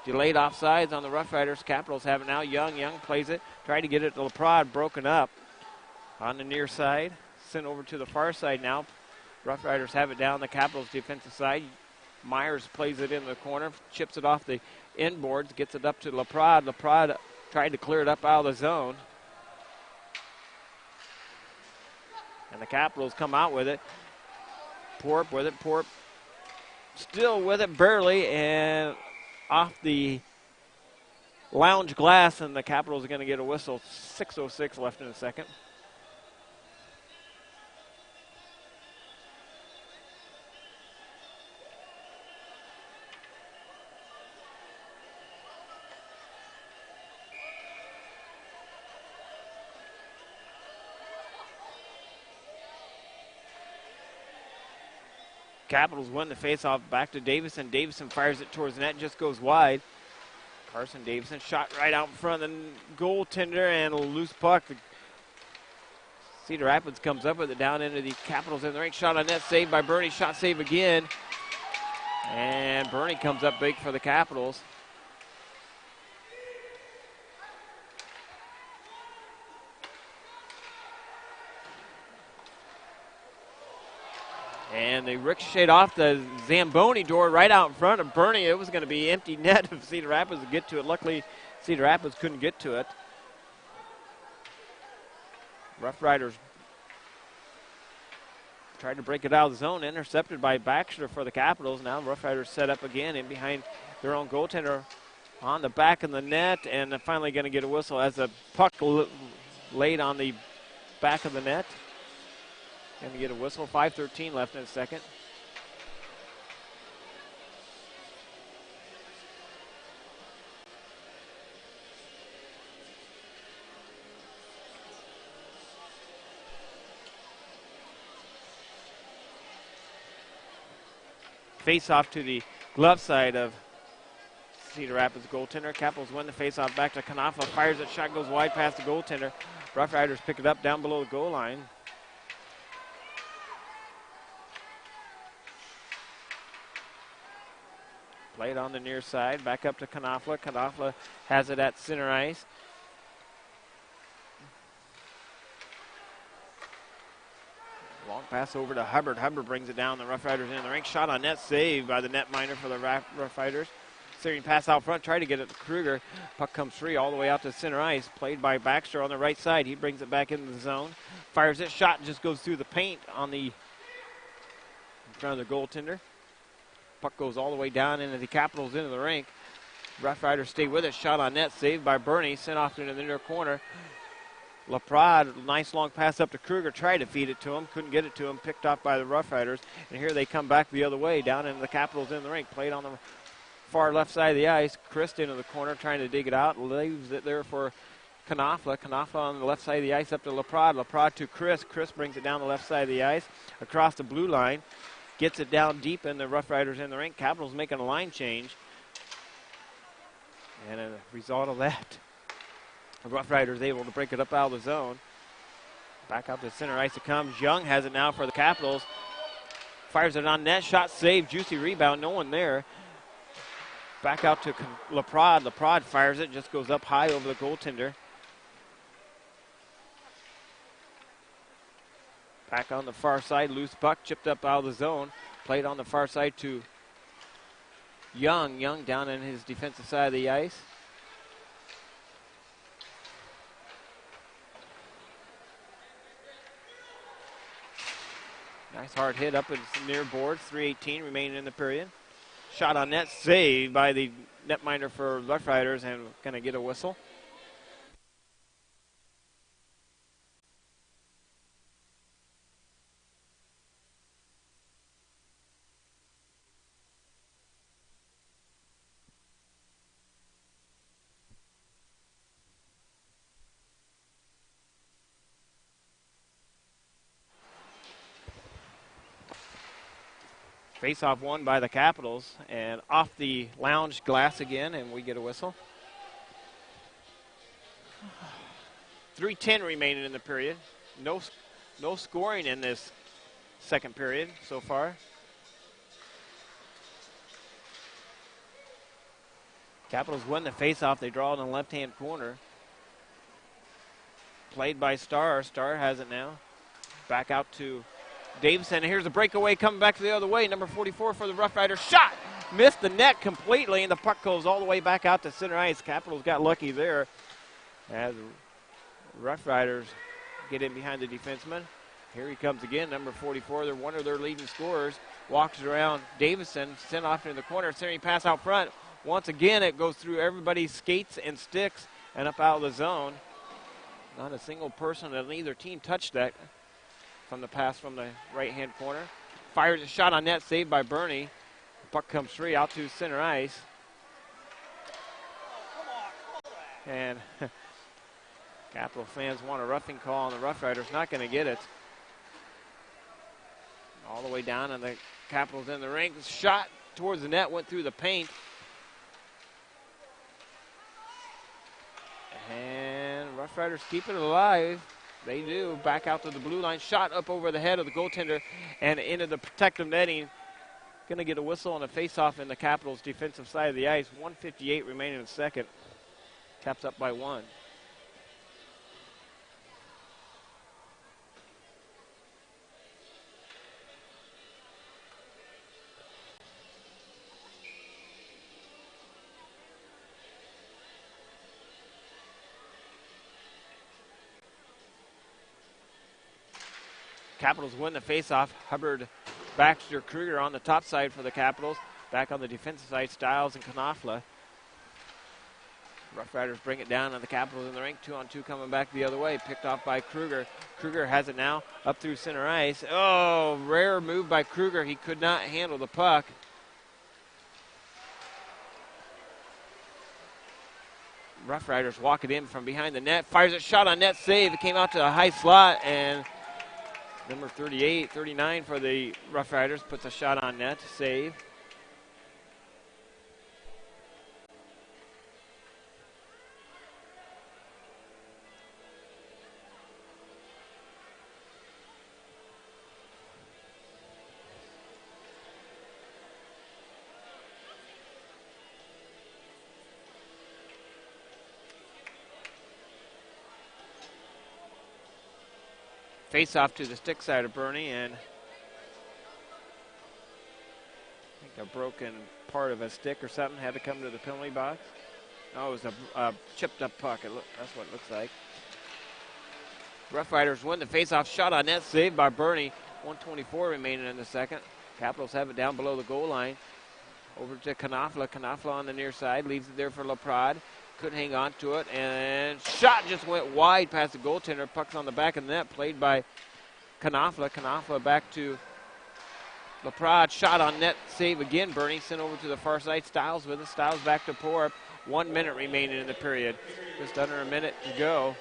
Delayed offsides on the Rough Riders. Capitals have it now. Young plays it. Tried to get it to LaPrade. Broken up on the near side. Sent over to the far side now. Rough Riders have it down the Capitals' defensive side. Myers plays it in the corner. Chips it off the inboards. Gets it up to LaPrade. LaPrade tried to clear it up out of the zone. And the Capitals come out with it. Porp with it. Porp still with it barely, and off the lounge glass, and the Capitals are going to get a whistle. 6:06 left in the second. Capitals win the faceoff back to Davison. Davison fires it towards the net, just goes wide. Carson Davison shot right out in front of the goaltender, and a loose puck. Cedar Rapids comes up with it down into the Capitals in the rink. Shot on net, saved by Bernie. Shot save again. And Bernie comes up big for the Capitals. And they ricocheted off the Zamboni door right out in front of Bernie. It was going to be empty net if Cedar Rapids would get to it. Luckily, Cedar Rapids couldn't get to it. Rough Riders tried to break it out of the zone, intercepted by Baxter for the Capitals. Now Rough Riders set up again in behind their own goaltender on the back of the net, and they're finally going to get a whistle as the puck laid on the back of the net. Going to get a whistle. 5:13 left in the second. Face off to the glove side of Cedar Rapids goaltender. Capitals win the face off back to Kanafa. Fires it. Shot goes wide past the goaltender. Rough Riders pick it up down below the goal line. Played on the near side, back up to Knopfler. Knopfler has it at center ice. Long pass over to Hubbard. Hubbard brings it down. The Rough Riders in the rink. Shot on net, saved by the netminder for the Rough Riders. Searing pass out front, try to get it to Kruger. Puck comes free all the way out to center ice. Played by Baxter on the right side. He brings it back into the zone. Fires it. Shot just goes through the paint on the in front of the goaltender. Puck goes all the way down into the Capitals into the rink. Rough Riders stay with it. Shot on net, saved by Bernie. Sent off into the near corner. LaPrade, nice long pass up to Kruger. Tried to feed it to him. Couldn't get it to him. Picked off by the Rough Riders. And here they come back the other way. Down into the Capitals in the rink. Played on the far left side of the ice. Christ into the corner trying to dig it out. Leaves it there for Knopfler. Knopfler on the left side of the ice up to LaPrade. LaPrade to Chris. Chris brings it down the left side of the ice. Across the blue line. Gets it down deep in the Rough Riders in the rink. Capitals making a line change. And a result of that, the Rough Riders able to break it up out of the zone. Back out to center ice it comes. Young has it now for the Capitals. Fires it on net. Shot saved. Juicy rebound. No one there. Back out to LaPrade. LaPrade fires it. Just goes up high over the goaltender. Back on the far side, loose puck, chipped up out of the zone. Played on the far side to Young. Young down in his defensive side of the ice. Nice hard hit up at the near boards. 3:18 remaining in the period. Shot on net, saved by the netminder for Rough Riders, and going to get a whistle. Face-off won by the Capitals, and off the lounge glass again, and we get a whistle. 3:10 remaining in the period. No scoring in this second period so far. Capitals win the face-off. They draw in the left-hand corner. Played by Starr. Starr has it now. Back out to Davison. Here's a breakaway coming back the other way. Number 44 for the Rough Riders. Shot! Missed the net completely, and the puck goes all the way back out to center ice. Capitals got lucky there as the Rough Riders get in behind the defenseman. Here he comes again, number 44. They're one of their leading scorers. Walks around Davison, sent off into the corner. Centering pass out front. Once again, it goes through everybody's skates and sticks and up out of the zone. Not a single person on either team touched that from the pass from the right-hand corner. Fires a shot on net, saved by Bernie. The puck comes free out to center ice. And Capital fans want a roughing call on the Rough Riders. Not going to get it. All the way down, and the Capitals in the rink. Shot towards the net, went through the paint. And Rough Riders keep it alive. They do. Back out to the blue line. Shot up over the head of the goaltender and into the protective netting. Going to get a whistle on a face-off in the Capitals' defensive side of the ice. 1:58 remaining in the second. Caps up by 1. Capitals win the faceoff. Hubbard, Baxter, Kruger on the top side for the Capitals. Back on the defensive side, Stiles and Knopfler. Rough Riders bring it down, and the Capitals in the rink. 2-on-2 coming back the other way. Picked off by Kruger. Kruger has it now up through center ice. Oh, rare move by Kruger. He could not handle the puck. Rough Riders walk it in from behind the net. Fires a shot on net, save. It came out to a high slot, and number 38, 39 for the Rough Riders puts a shot on net to save. Face off to the stick side of Bernie, and I think a broken part of a stick or something had to come to the penalty box. No, it was a chipped up puck. That's what it looks like. Rough Riders win the face-off. Shot on net, saved by Bernie. 1:24 remaining in the second. Capitals have it down below the goal line. Over to Knopfler. Knopfler on the near side, leaves it there for Laprade. Couldn't hang on to it, and shot just went wide past the goaltender. Puck's on the back of the net, played by Knopfler. Knopfler back to Laprade. Shot on net, save again. Bernie sent over to the far side. Stiles with it. Stiles back to Porup. 1 minute remaining in the period. Just under a minute to go.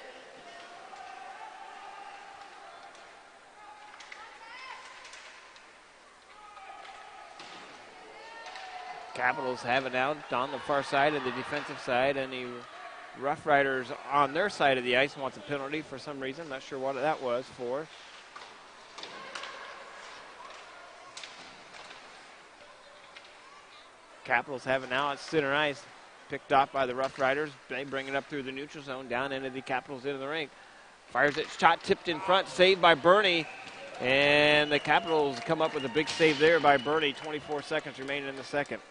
Capitals have it out on the far side of the defensive side, and the Rough Riders on their side of the ice wants a penalty for some reason. Not sure what that was for. Capitals have it now at center ice. Picked off by the Rough Riders. They bring it up through the neutral zone, down into the Capitals into the rink. Fires it, shot tipped in front, saved by Bernie. And the Capitals come up with a big save there by Bernie. 24 seconds remaining in the second.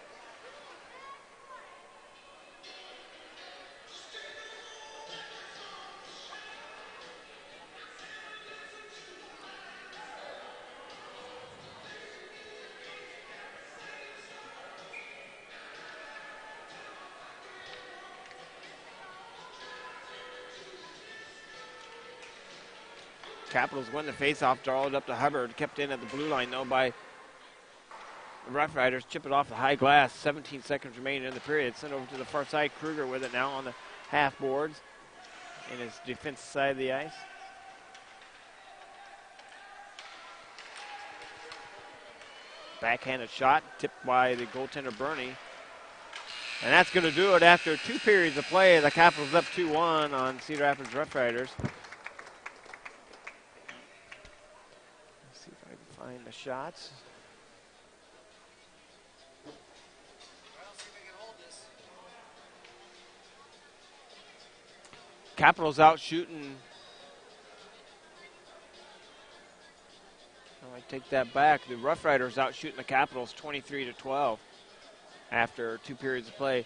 Capitals win the faceoff, draw it up to Hubbard. Kept in at the blue line, though, by the Rough Riders. Chip it off the high glass. 17 seconds remaining in the period. Sent over to the far side. Kruger with it now on the half boards in his defensive side of the ice. Backhanded shot, tipped by the goaltender Bernie. And that's going to do it after 2 periods of play. The Capitals up 2-1 on Cedar Rapids Rough Riders. Let's see if I can find the shots. Capitals out shooting. I take that back. The Rough Riders out shooting the Capitals 23-12 after 2 periods of play.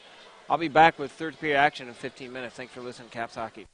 I'll be back with third period action in 15 minutes. Thanks for listening, Caps Hockey.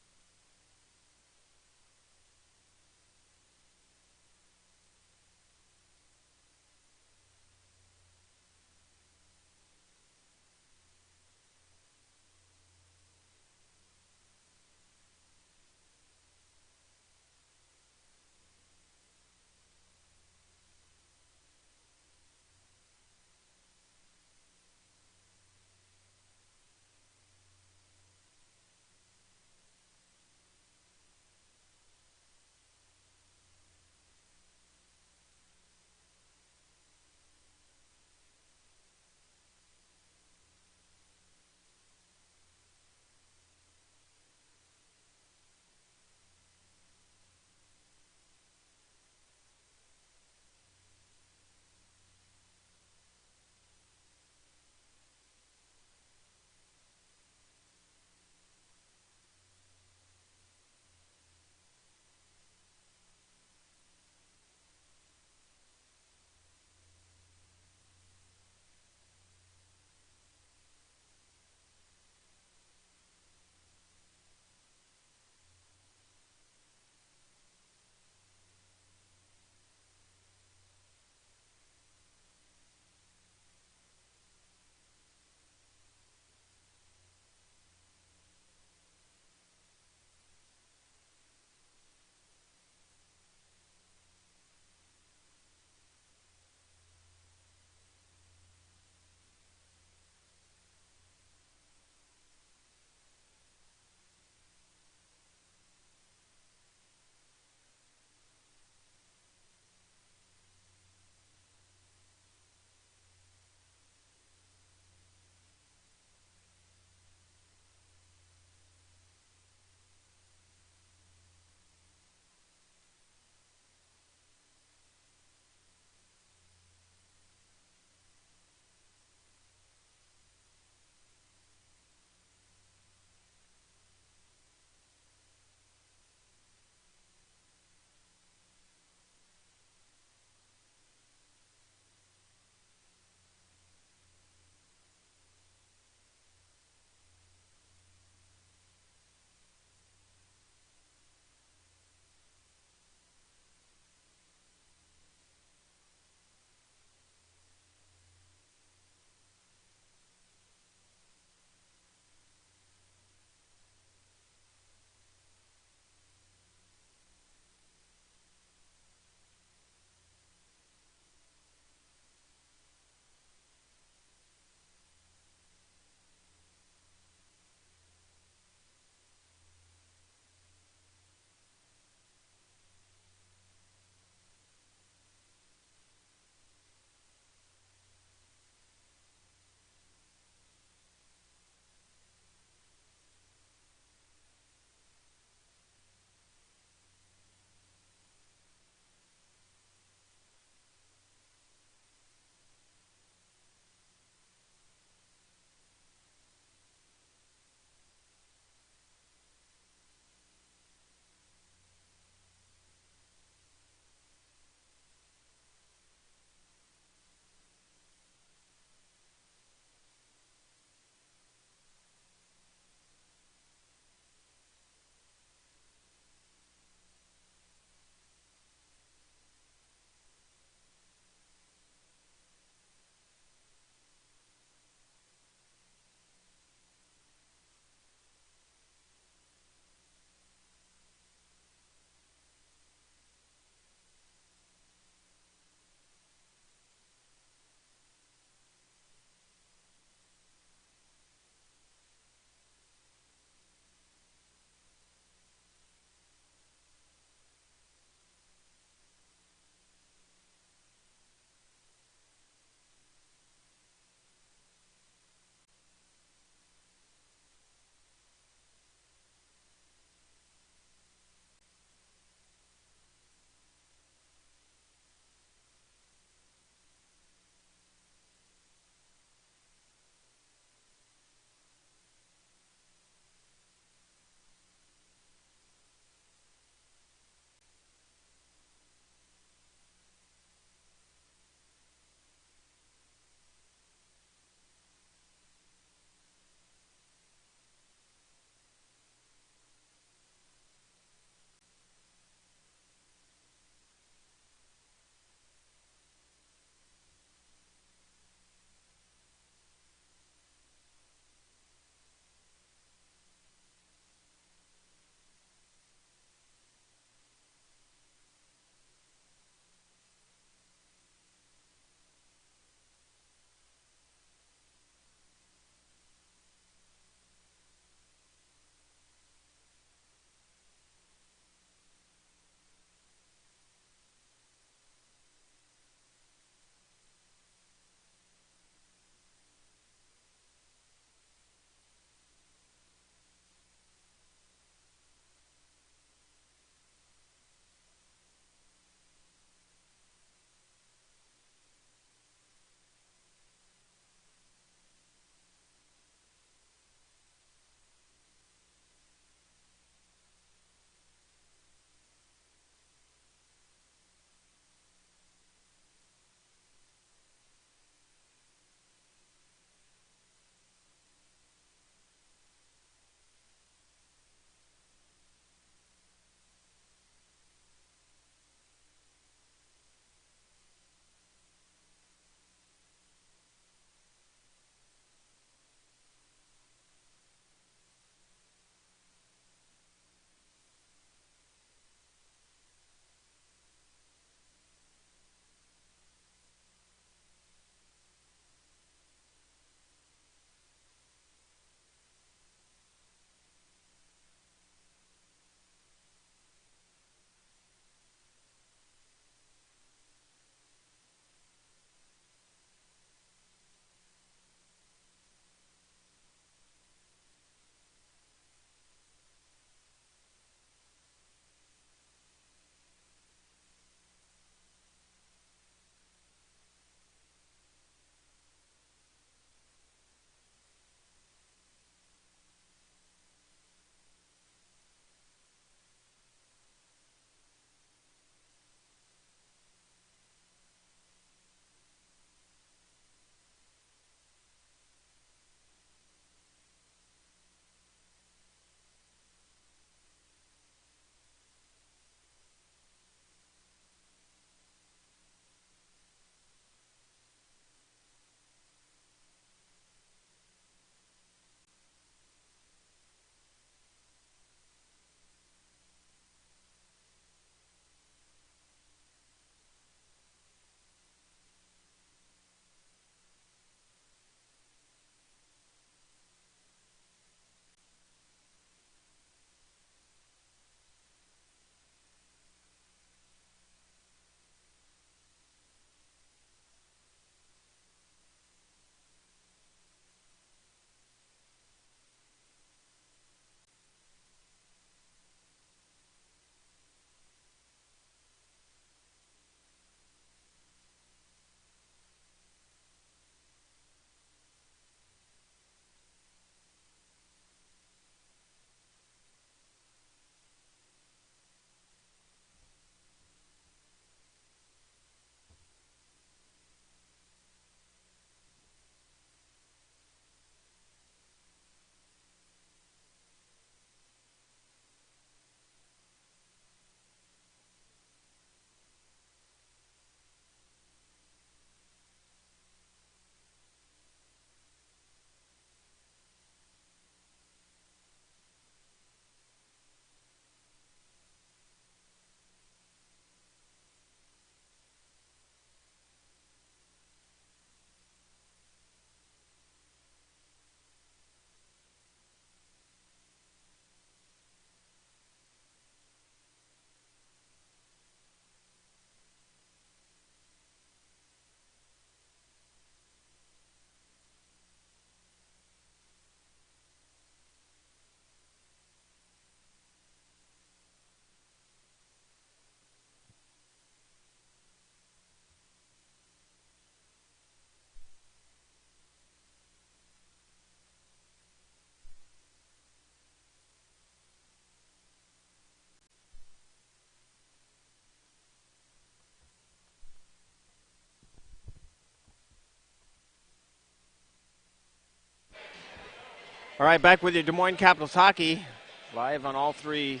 All right, back with you, Des Moines Capitals hockey, live on all three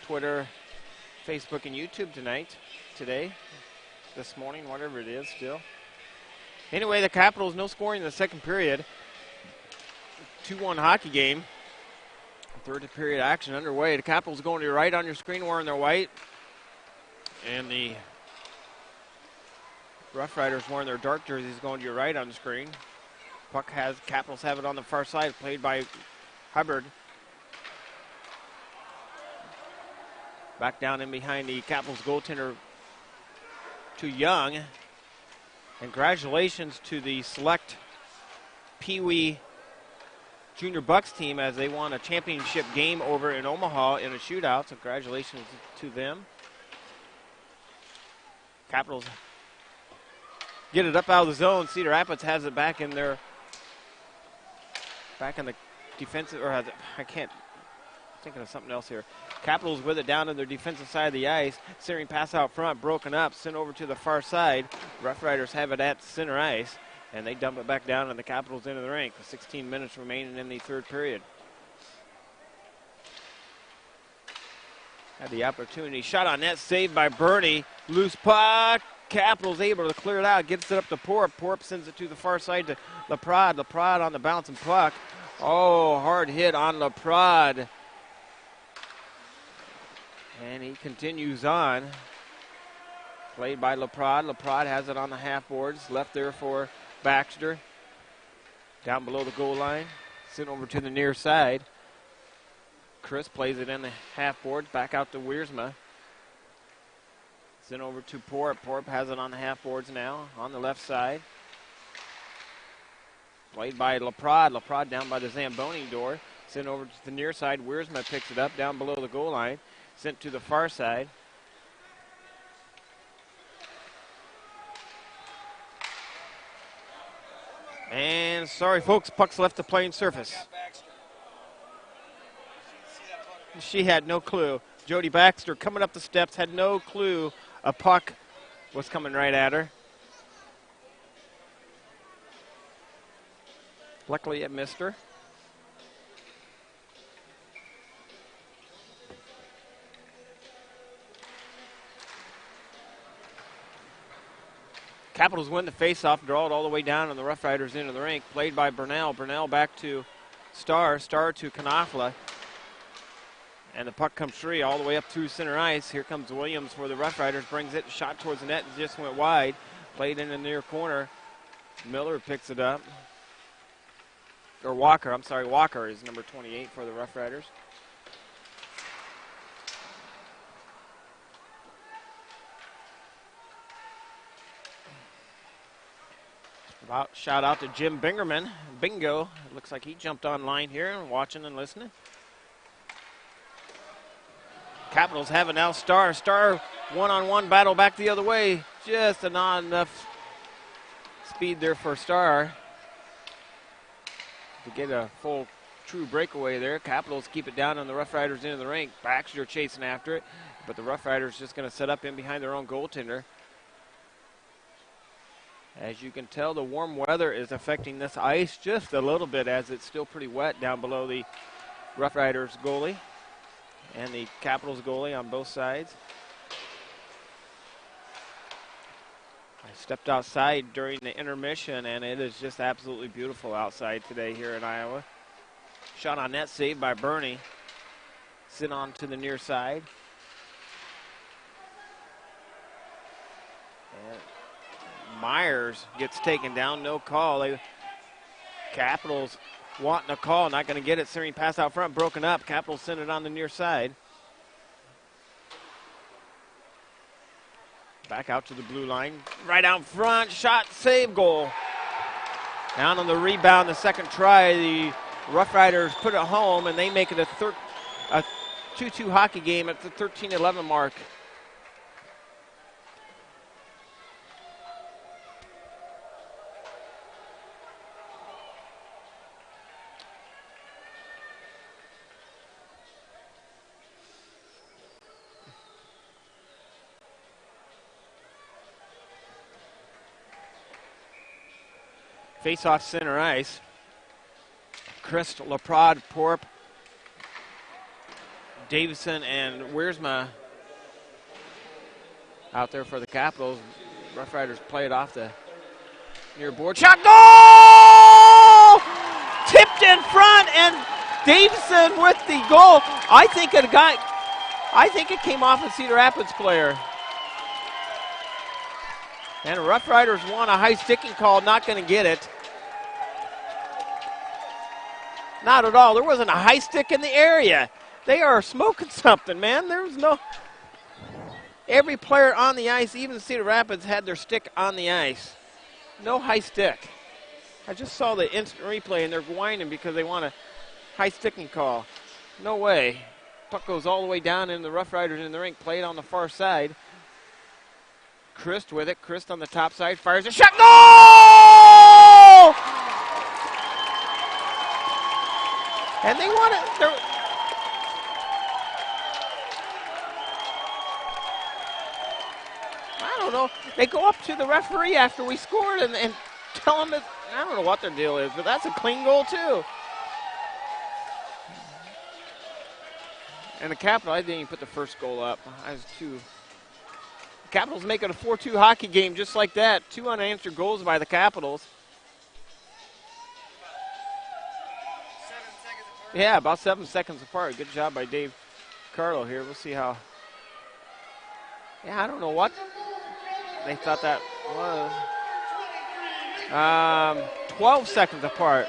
Twitter, Facebook, and YouTube today, this morning, whatever it is still. Anyway, the Capitals, no scoring in the second period. 2-1 hockey game. Third period action underway. The Capitals going to your right on your screen wearing their white. And the Rough Riders wearing their dark jerseys going to your right on the screen. Capitals have it on the far side, played by Hubbard. Back down in behind the Capitals goaltender to Young. And congratulations to the select Pee Wee Junior Bucks team as they won a championship game over in Omaha in a shootout. So congratulations to them. Capitals get it up out of the zone. Cedar Rapids has it back in the defensive, or thinking of something else here. Capitals with it down in their defensive side of the ice. Searing pass out front, broken up, sent over to the far side. Rough Riders have it at center ice, and they dump it back down in the Capitals into the rink with 16 minutes remaining in the third period. Had the opportunity. Shot on net, saved by Bernie. Loose puck. Capitals able to clear it out. Gets it up to Porp. Porp sends it to the far side to Laprade. Laprade on the bouncing puck. Oh, hard hit on Laprade. And he continues on. Played by Laprade. Laprade has it on the half boards. Left there for Baxter. Down below the goal line. Sent over to the near side. Chris plays it in the half boards. Back out to Wiersma. Sent over to Porp. Porp has it on the half boards now. On the left side. Played by Laprade. Laprade down by the Zamboni door. Sent over to the near side. Wiersma picks it up down below the goal line. Sent to the far side. And sorry, folks, puck's left the playing surface. She had no clue. Jody Baxter coming up the steps, had no clue a puck was coming right at her. Luckily, it missed her. Capitals win the faceoff, draw it all the way down, and the Rough Riders into the rink. Played by Burnell. Burnell back to Starr. Starr to Knopfler. And the puck comes free all the way up through center ice. Here comes Williams for the Rough Riders. Brings it, shot towards the net, and just went wide. Played in the near corner. Miller picks it up. Or Walker, I'm sorry. Walker is number 28 for the Rough Riders. Shout out to Jim Bingerman. Bingo. It looks like he jumped online here and watching and listening. Capitals have it now. Starr one-on-one battle back the other way. Just not enough speed there for Starr to get a full true breakaway there. Capitals keep it down and the Rough Riders into the rink. Baxter chasing after it, but the Rough Riders just going to set up in behind their own goaltender. As you can tell, the warm weather is affecting this ice just a little bit as it's still pretty wet down below the Rough Riders goalie and the Capitals goalie on both sides. I stepped outside during the intermission, and it is just absolutely beautiful outside today here in Iowa. Shot on net, saved by Bernie. Sit on to the near side. And Myers gets taken down, no call. Capitals wanting a call, not going to get it. Searing pass out front, broken up. Capitals send it on the near side. Back out to the blue line. Right out front, shot, save, goal. Down on the rebound, the second try, the Rough Riders put it home, and they make it a 2-2 hockey game at the 13-11 mark. Face off center ice. Christ, Laprade, Porp, Davison, and Wiersma out there for the Capitals. Rough Riders play it off the near board. Shot, goal! Tipped in front, and Davison with the goal. I think it came off a Cedar Rapids player. And the Rough Riders want a high sticking call, not going to get it. Not at all. There wasn't a high stick in the area. They are smoking something, man. There was no... Every player on the ice, even Cedar Rapids, had their stick on the ice. No high stick. I just saw the instant replay, and they're whining because they want a high sticking call. No way. Puck goes all the way down in the Rough Riders in the rink, played on the far side. Christ with it. Christ on the top side, fires a shot. Goal! And they want it. I don't know. They go up to the referee after we scored and tell him that, I don't know what their deal is, but that's a clean goal too. And the Capitals, I didn't even put the first goal up. I was too. The Capitals make it a 4-2 hockey game just like that. 2 unanswered goals by the Capitals. Yeah, about 7 seconds apart. Good job by Dave Carlo here. We'll see how. Yeah, I don't know what they thought that was. 12 seconds apart.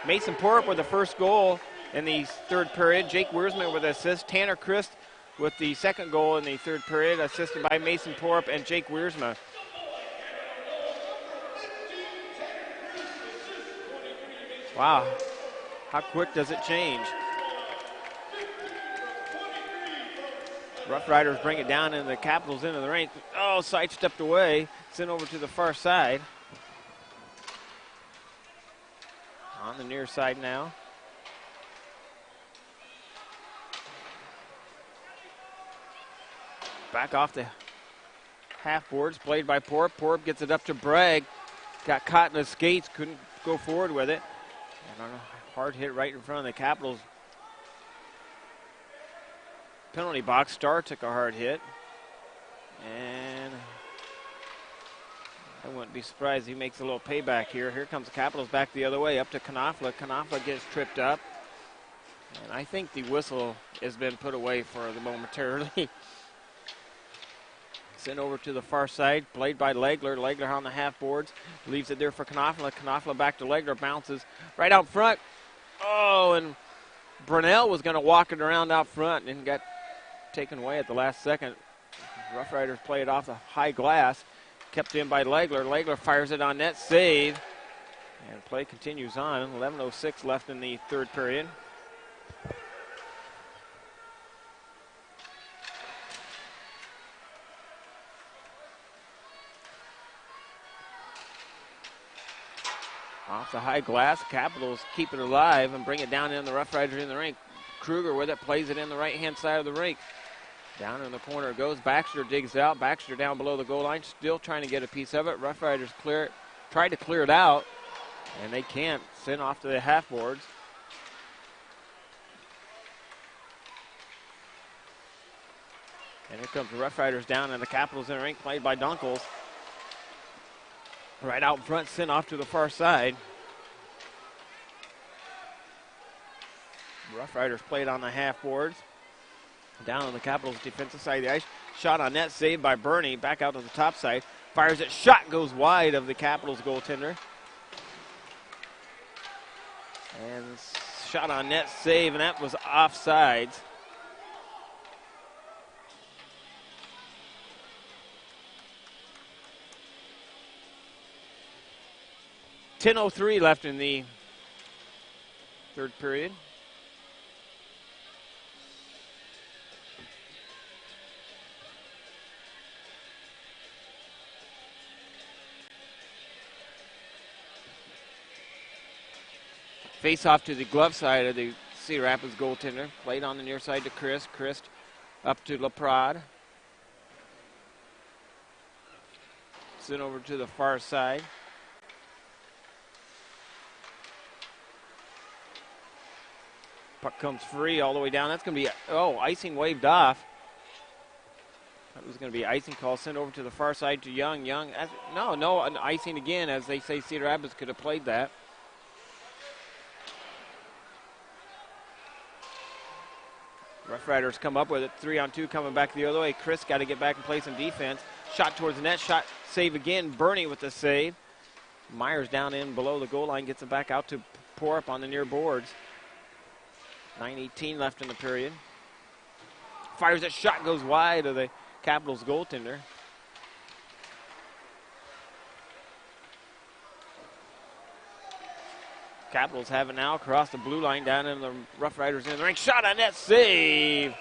Mason Porp with the first goal in the third period. Jake Wiersma with the assist. Tanner Christ with the second goal in the third period, assisted by Mason Porp and Jake Wiersma. Wow. How quick does it change? Rough Riders bring it down and the Capitals into the rink. Oh, sidestepped away. Sent over to the far side. On the near side now. Back off the half boards, played by Porp. Porp gets it up to Bragg. Got caught in the skates, couldn't go forward with it. And on a hard hit right in front of the Capitals penalty box. Starr took a hard hit. And I wouldn't be surprised if he makes a little payback here. Here comes the Capitals back the other way, up to Knopfler. Knopfler gets tripped up. And I think the whistle has been put away for the momentarily. Sent over to the far side, played by Legler. Legler on the half boards, leaves it there for Knopfler. Knopfler back to Legler, bounces right out front. Oh, and Brunell was going to walk it around out front and got taken away at the last second. Rough Riders play it off the high glass, kept in by Legler. Legler fires it on net, save, and play continues on. 11:06 left in the third period. Off the high glass, Capitals keep it alive and bring it down in the Rough Riders in the rink. Kruger with it, plays it in the right-hand side of the rink. Down in the corner it goes. Baxter digs out. Baxter down below the goal line, still trying to get a piece of it. Rough Riders tried to clear it out, and they can't. Sent off to the half boards. And here comes the Rough Riders down and the Capitals in the rink, played by Dunkels. Right out in front, sent off to the far side. Rough Riders played on the half boards. Down on the Capitals' defensive side of the ice. Shot on net, saved by Bernie. Back out to the top side. Fires it, shot goes wide of the Capitals goaltender. And shot on net, save, and that was offsides. .10:03 left in the third period. Face off to the glove side of the Cedar Rapids goaltender. Played on the near side to Chris. Chris up to Laprade. Sent over to the far side. Puck comes free all the way down. That's going to be, icing waved off. That was going to be icing call sent over to the far side to Young. Young, no, an icing again, as they say Cedar Rapids could have played that. Rough Riders come up with it, 3-on-2 coming back the other way. Chris got to get back and play some defense. Shot towards the net, shot, save again. Bernie with the save. Myers down in below the goal line, gets it back out to Porup on the near boards. 9:18 left in the period. Fires a shot, goes wide of the Capitals goaltender. Capitals have it now across the blue line down in the Rough Riders in the ring. Shot on net, save.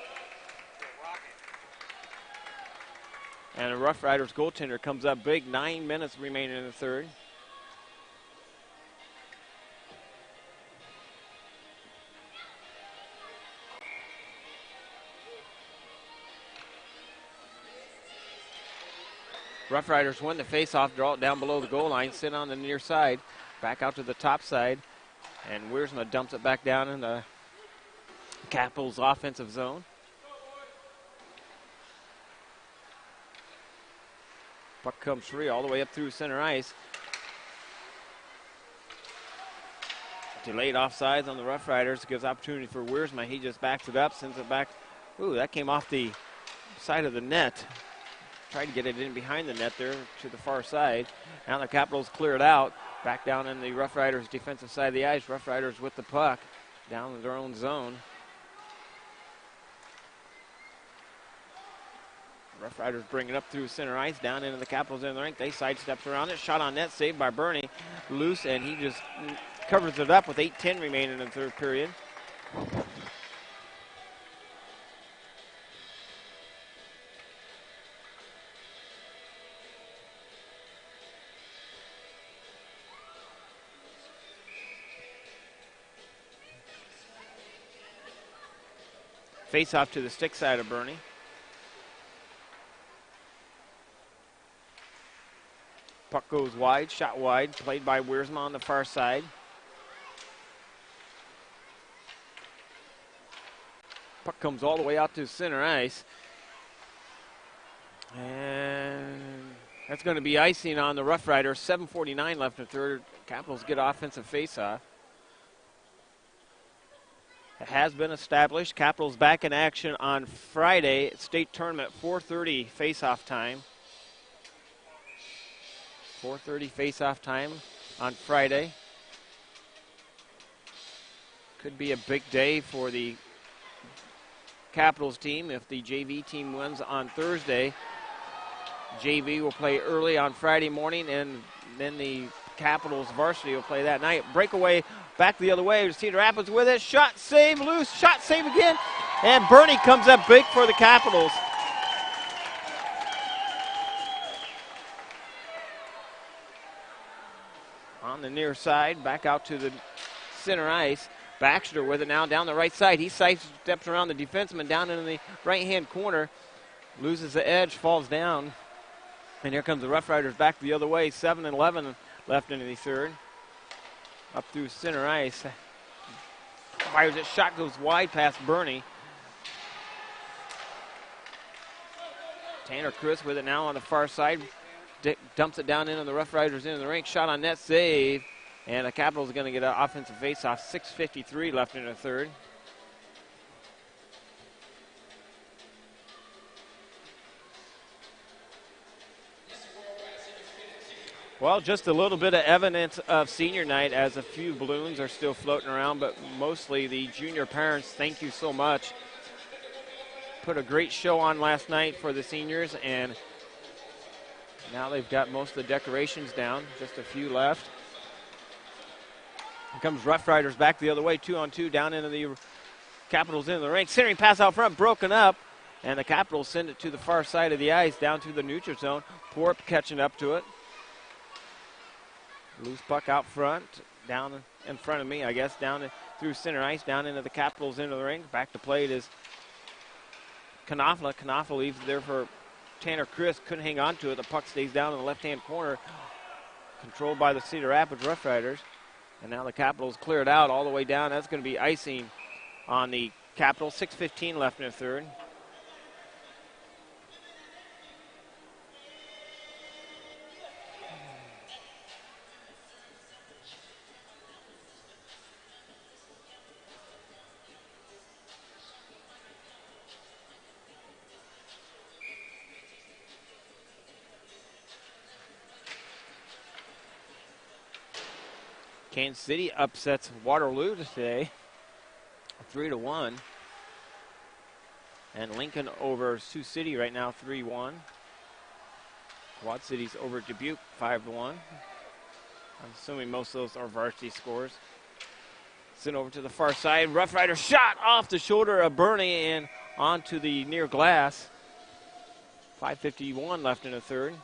And the Rough Riders goaltender comes up big. 9 minutes remaining in the third. Rough Riders win the faceoff, draw it down below the goal line, sit on the near side, back out to the top side, and Wiersma dumps it back down in the Capitals offensive zone. Puck comes free all the way up through center ice. Delayed offsides on the Rough Riders, gives opportunity for Wiersma. He just backs it up, sends it back. Ooh, that came off the side of the net. Tried to get it in behind the net there to the far side. Now the Capitals clear it out. Back down in the Rough Riders defensive side of the ice. Rough Riders with the puck down in their own zone. Rough Riders bring it up through center ice, down into the Capitals in the rink. They sidesteps around it. Shot on net, saved by Bernie. Loose, and he just covers it up with 8:10 remaining in the third period. Face off to the stick side of Bernie. Puck goes wide, shot wide, played by Wiersma on the far side. Puck comes all the way out to center ice. And that's going to be icing on the Rough Riders. 7:49 left in the third. Capitals get offensive face-off. It has been established. Capitals back in action on Friday. State tournament, 4:30 face-off time. 4:30 face-off time on Friday. Could be a big day for the Capitals team if the JV team wins on Thursday. JV will play early on Friday morning, and then the Capitals varsity will play that night. Breakaway back the other way. Cedar Rapids with it. Shot, save, loose. Shot, save again. And Bernie comes up big for the Capitals. On the near side, back out to the center ice. Baxter with it now down the right side. He sidesteps around the defenseman down in the right-hand corner. Loses the edge, falls down. And here comes the Rough Riders back the other way. 7:11 left in the third. Up through center ice. Fires it, shot goes wide past Bernie. Tanner Chris with it now on the far side. Dumps it down into the Rough Riders into the rink. Shot on net, save. And the Capitals are going to get an offensive faceoff. 6:53 left in the third. Well, just a little bit of evidence of senior night as a few balloons are still floating around, but mostly the junior parents, thank you so much. Put a great show on last night for the seniors, and now they've got most of the decorations down, just a few left. Here comes Rough Riders back the other way, 2-on-2 down into the Capitals into the rink. Centering pass out front, broken up, and the Capitals send it to the far side of the ice, down to the neutral zone. Porup catching up to it. Loose puck out front, down in front of me, I guess, down through center ice, down into the Capitals into the ring. Back to play it is Knopfler. Knopfler leaves there for Tanner Chris, couldn't hang on to it. The puck stays down in the left-hand corner, controlled by the Cedar Rapids Rough Riders. And now the Capitals clear it out all the way down. That's going to be icing on the Capitals. 6:15 left in the third. Kansas City upsets Waterloo today, 3-1. And Lincoln over Sioux City right now, 3-1. Quad City's over Dubuque, 5-1. I'm assuming most of those are varsity scores. Sent over to the far side. Rough Rider shot off the shoulder of Bernie and onto the near glass. 5:51 left in the third.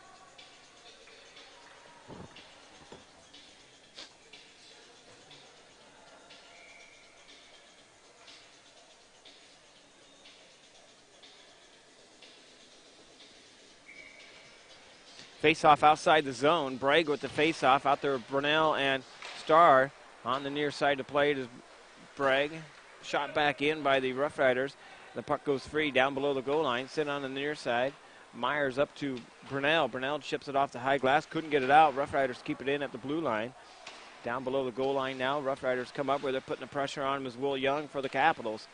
Face-off outside the zone. Bragg with the face-off out there with Brunel and Starr on the near side to play. It is Bragg. Shot back in by the Rough Riders. The puck goes free down below the goal line. Sit on the near side. Myers up to Brunel. Brunel chips it off the high glass. Couldn't get it out. Rough Riders keep it in at the blue line. Down below the goal line now. Rough Riders come up where they're putting the pressure on him is Will Young for the Capitals.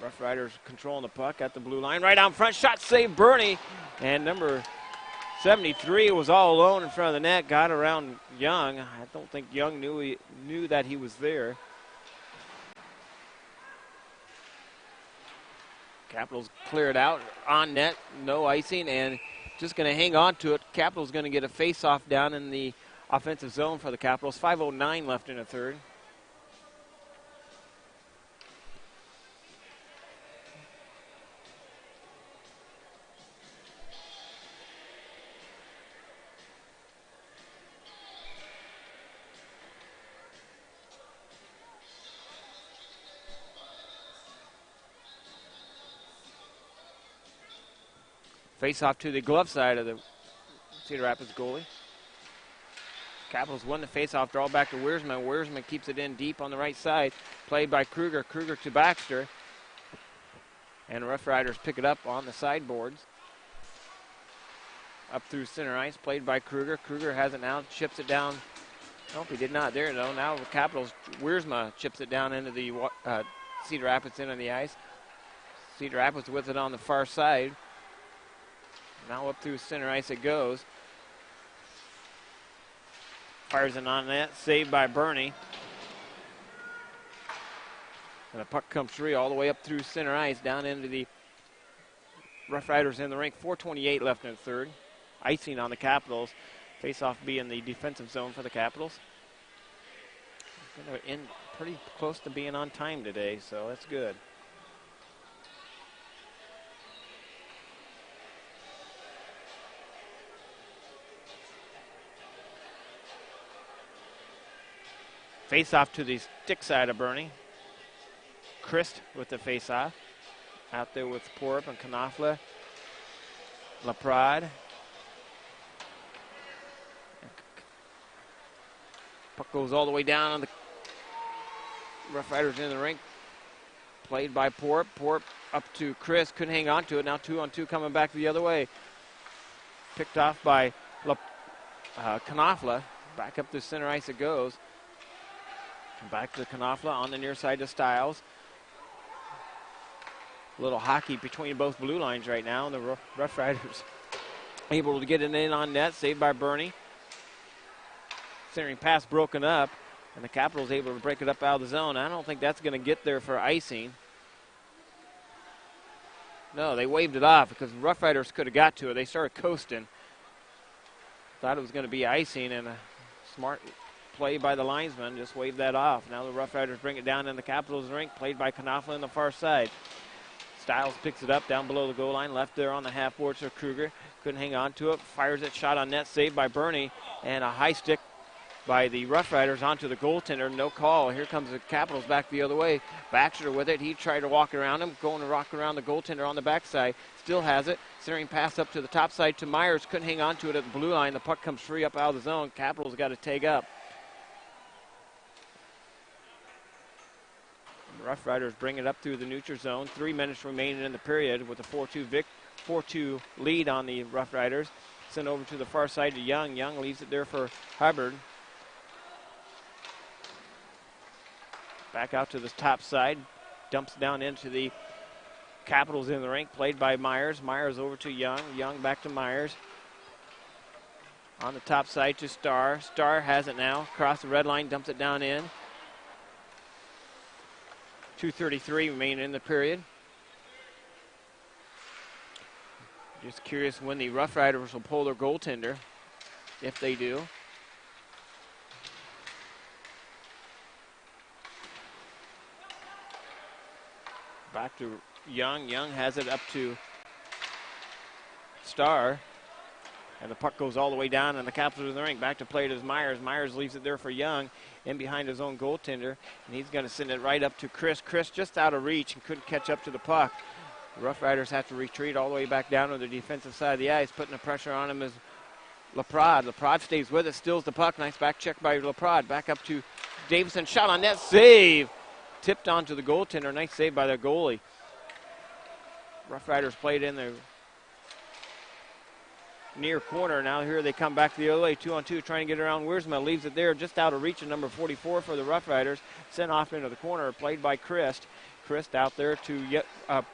Rough Riders controlling the puck at the blue line. Right out front. Shot saved Bernie. And number 73 was all alone in front of the net. Got around Young. I don't think Young knew that he was there. Capitals clear it out on net. No icing and just going to hang on to it. Capitals going to get a face-off down in the offensive zone for the Capitals. 5:09 left in the third. Face off to the glove side of the Cedar Rapids goalie. Capitals win the face-off, draw back to Wiersma. Wiersma keeps it in deep on the right side. Played by Kruger. Kruger to Baxter. And Rough Riders pick it up on the sideboards. Up through center ice, played by Kruger. Kruger has it now, chips it down. Nope, he did not. There, though. Now the Capitals, Wiersma chips it down into the Cedar Rapids into the ice. Cedar Rapids with it on the far side. Now up through center ice it goes. Fires it on net, saved by Bernie. And the puck comes free all the way up through center ice, down into the Rough Riders in the rink. 4:28 left in the third. Icing on the Capitals. Face-off being the defensive zone for the Capitals. They're in pretty close to being on time today, so that's good. Face-off to the stick side of Bernie. Christ with the face-off. Out there with Porup and Knopfler. LaPrade. Puck goes all the way down on the Rough Riders in the rink. Played by Porup. Porup up to Chris. Couldn't hang on to it. Now 2-on-2 coming back the other way. Picked off by Knopfler. Back up to center ice it goes. Back to Knopfler on the near side to Stiles. A little hockey between both blue lines right now. And the Rough Riders able to get it in on net. Saved by Bernie. Centering pass broken up. And the Capitals able to break it up out of the zone. I don't think that's going to get there for icing. No, they waved it off because the Rough Riders could have got to it. They started coasting. Thought it was going to be icing, and a smart play by the linesman, just waved that off. Now the Rough Riders bring it down in the Capitals rink, played by Knopfler on the far side. Stiles picks it up down below the goal line, left there on the half boards for Kruger. Couldn't hang on to it, fires it, shot on net, saved by Bernie, and a high stick by the Rough Riders onto the goaltender. No call. Here comes the Capitals back the other way. Baxter with it. He tried to walk around him, going to rock around the goaltender on the backside. Still has it. Centering pass up to the top side to Myers. Couldn't hang on to it at the blue line. The puck comes free up out of the zone. Capitals got to take up. Rough Riders bring it up through the neutral zone. 3 minutes remaining in the period with a 4-2 lead on the Rough Riders. Sent over to the far side to Young. Young leaves it there for Hubbard. Back out to the top side. Dumps down into the Capitals in the rink, played by Myers. Myers over to Young. Young back to Myers. On the top side to Starr. Starr has it now. Across the red line, dumps it down in. 2:33 remaining in the period. Just curious when the Rough Riders will pull their goaltender, if they do. Back to Young. Young has it up to Starr. And the puck goes all the way down, and the Capitals in the rink. Back to play it as Myers. Myers leaves it there for Young, in behind his own goaltender. And he's going to send it right up to Chris. Chris just out of reach and couldn't catch up to the puck. The Rough Riders have to retreat all the way back down to the defensive side of the ice. Putting the pressure on him is Laprade. Laprade stays with it, steals the puck. Nice back check by Laprade. Back up to Davison. Shot on net. Save. Tipped onto the goaltender. Nice save by the goalie. Rough Riders played in the near corner. Now here they come back to the other way. 2-on-2 trying to get around Wiersma. Leaves it there just out of reach of number 44 for the Rough Riders. Sent off into the corner. Played by Christ. Christ out there to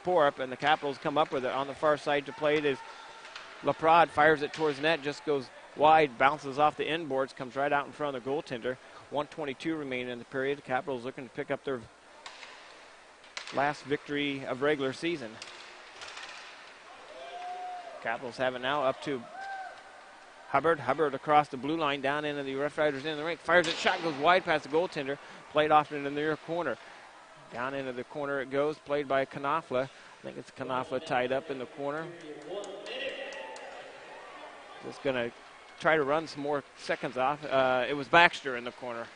Porup, and the Capitals come up with it on the far side to play it as Laprade fires it towards net. Just goes wide. Bounces off the inboards. Comes right out in front of the goaltender. 1:22 remaining in the period. The Capitals looking to pick up their last victory of regular season. Capitals have it now up to Hubbard. Hubbard across the blue line down into the Rough Riders in the rink. Fires it, shot goes wide past the goaltender. Played off into the near corner. Down into the corner it goes. Played by Knopfler. I think it's Knopfler tied up in the corner. Just going to try to run some more seconds off. It was Baxter in the corner.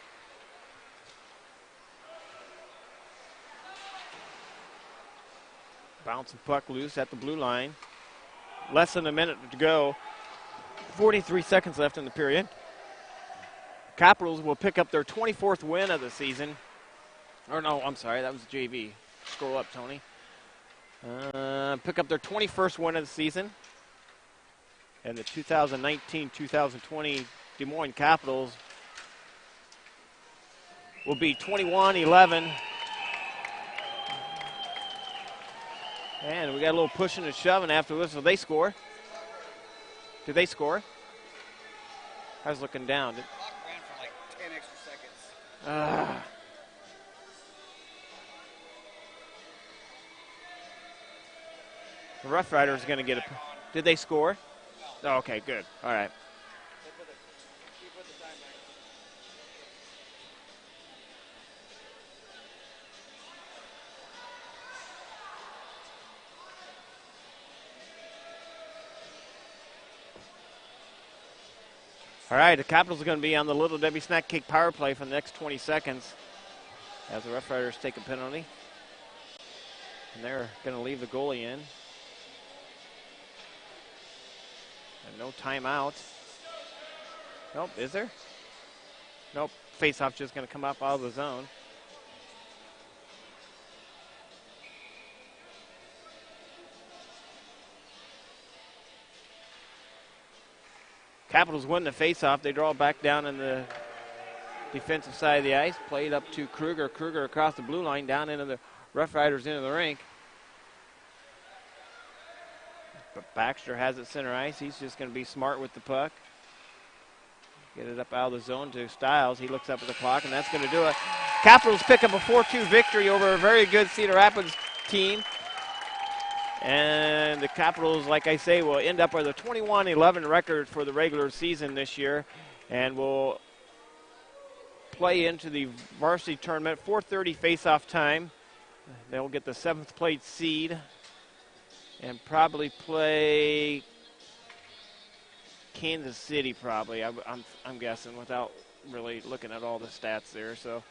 Bouncing puck loose at the blue line. Less than a minute to go. 43 seconds left in the period. Capitals will pick up their 24th win of the season. Or no, I'm sorry, that was JV. Scroll up, Tony. Pick up their 21st win of the season. And the 2019-2020 Des Moines Capitals will be 21-11. And we got a little pushing and shoving after this. So they score. Did they score? I was looking down. The clock ran for like 10 extra seconds. The Rough Riders going to get a. Did they score? No. Oh, okay, good. All right. Keep with the time back. All right, the Capitals are going to be on the Little Debbie Snack Cake power play for the next 20 seconds as the Rough Riders take a penalty. And they're going to leave the goalie in. And no timeout. Nope, is there? Nope, face-off just going to come up out of the zone. Capitals win the face-off. They draw back down in the defensive side of the ice. Played up to Kruger. Kruger across the blue line down into the Rough Riders into the rink. But Baxter has it center ice. He's just going to be smart with the puck. Get it up out of the zone to Stiles. He looks up at the clock, and that's going to do it. Capitals pick up a 4-2 victory over a very good Cedar Rapids team. And the Capitals, like I say, will end up with a 21-11 record for the regular season this year and will play into the varsity tournament. 4:30 face-off time. They'll get the 7th place seed and probably play Kansas City probably, I'm guessing, without really looking at all the stats there. So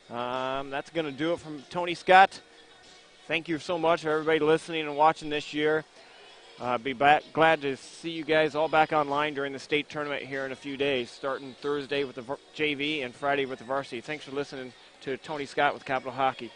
that's going to do it from Tony Scott. Thank you so much for everybody listening and watching this year. Be back. Glad to see you guys all back online during the state tournament here in a few days, starting Thursday with the JV and Friday with the varsity. Thanks for listening to Tony Scott with Capital Hockey.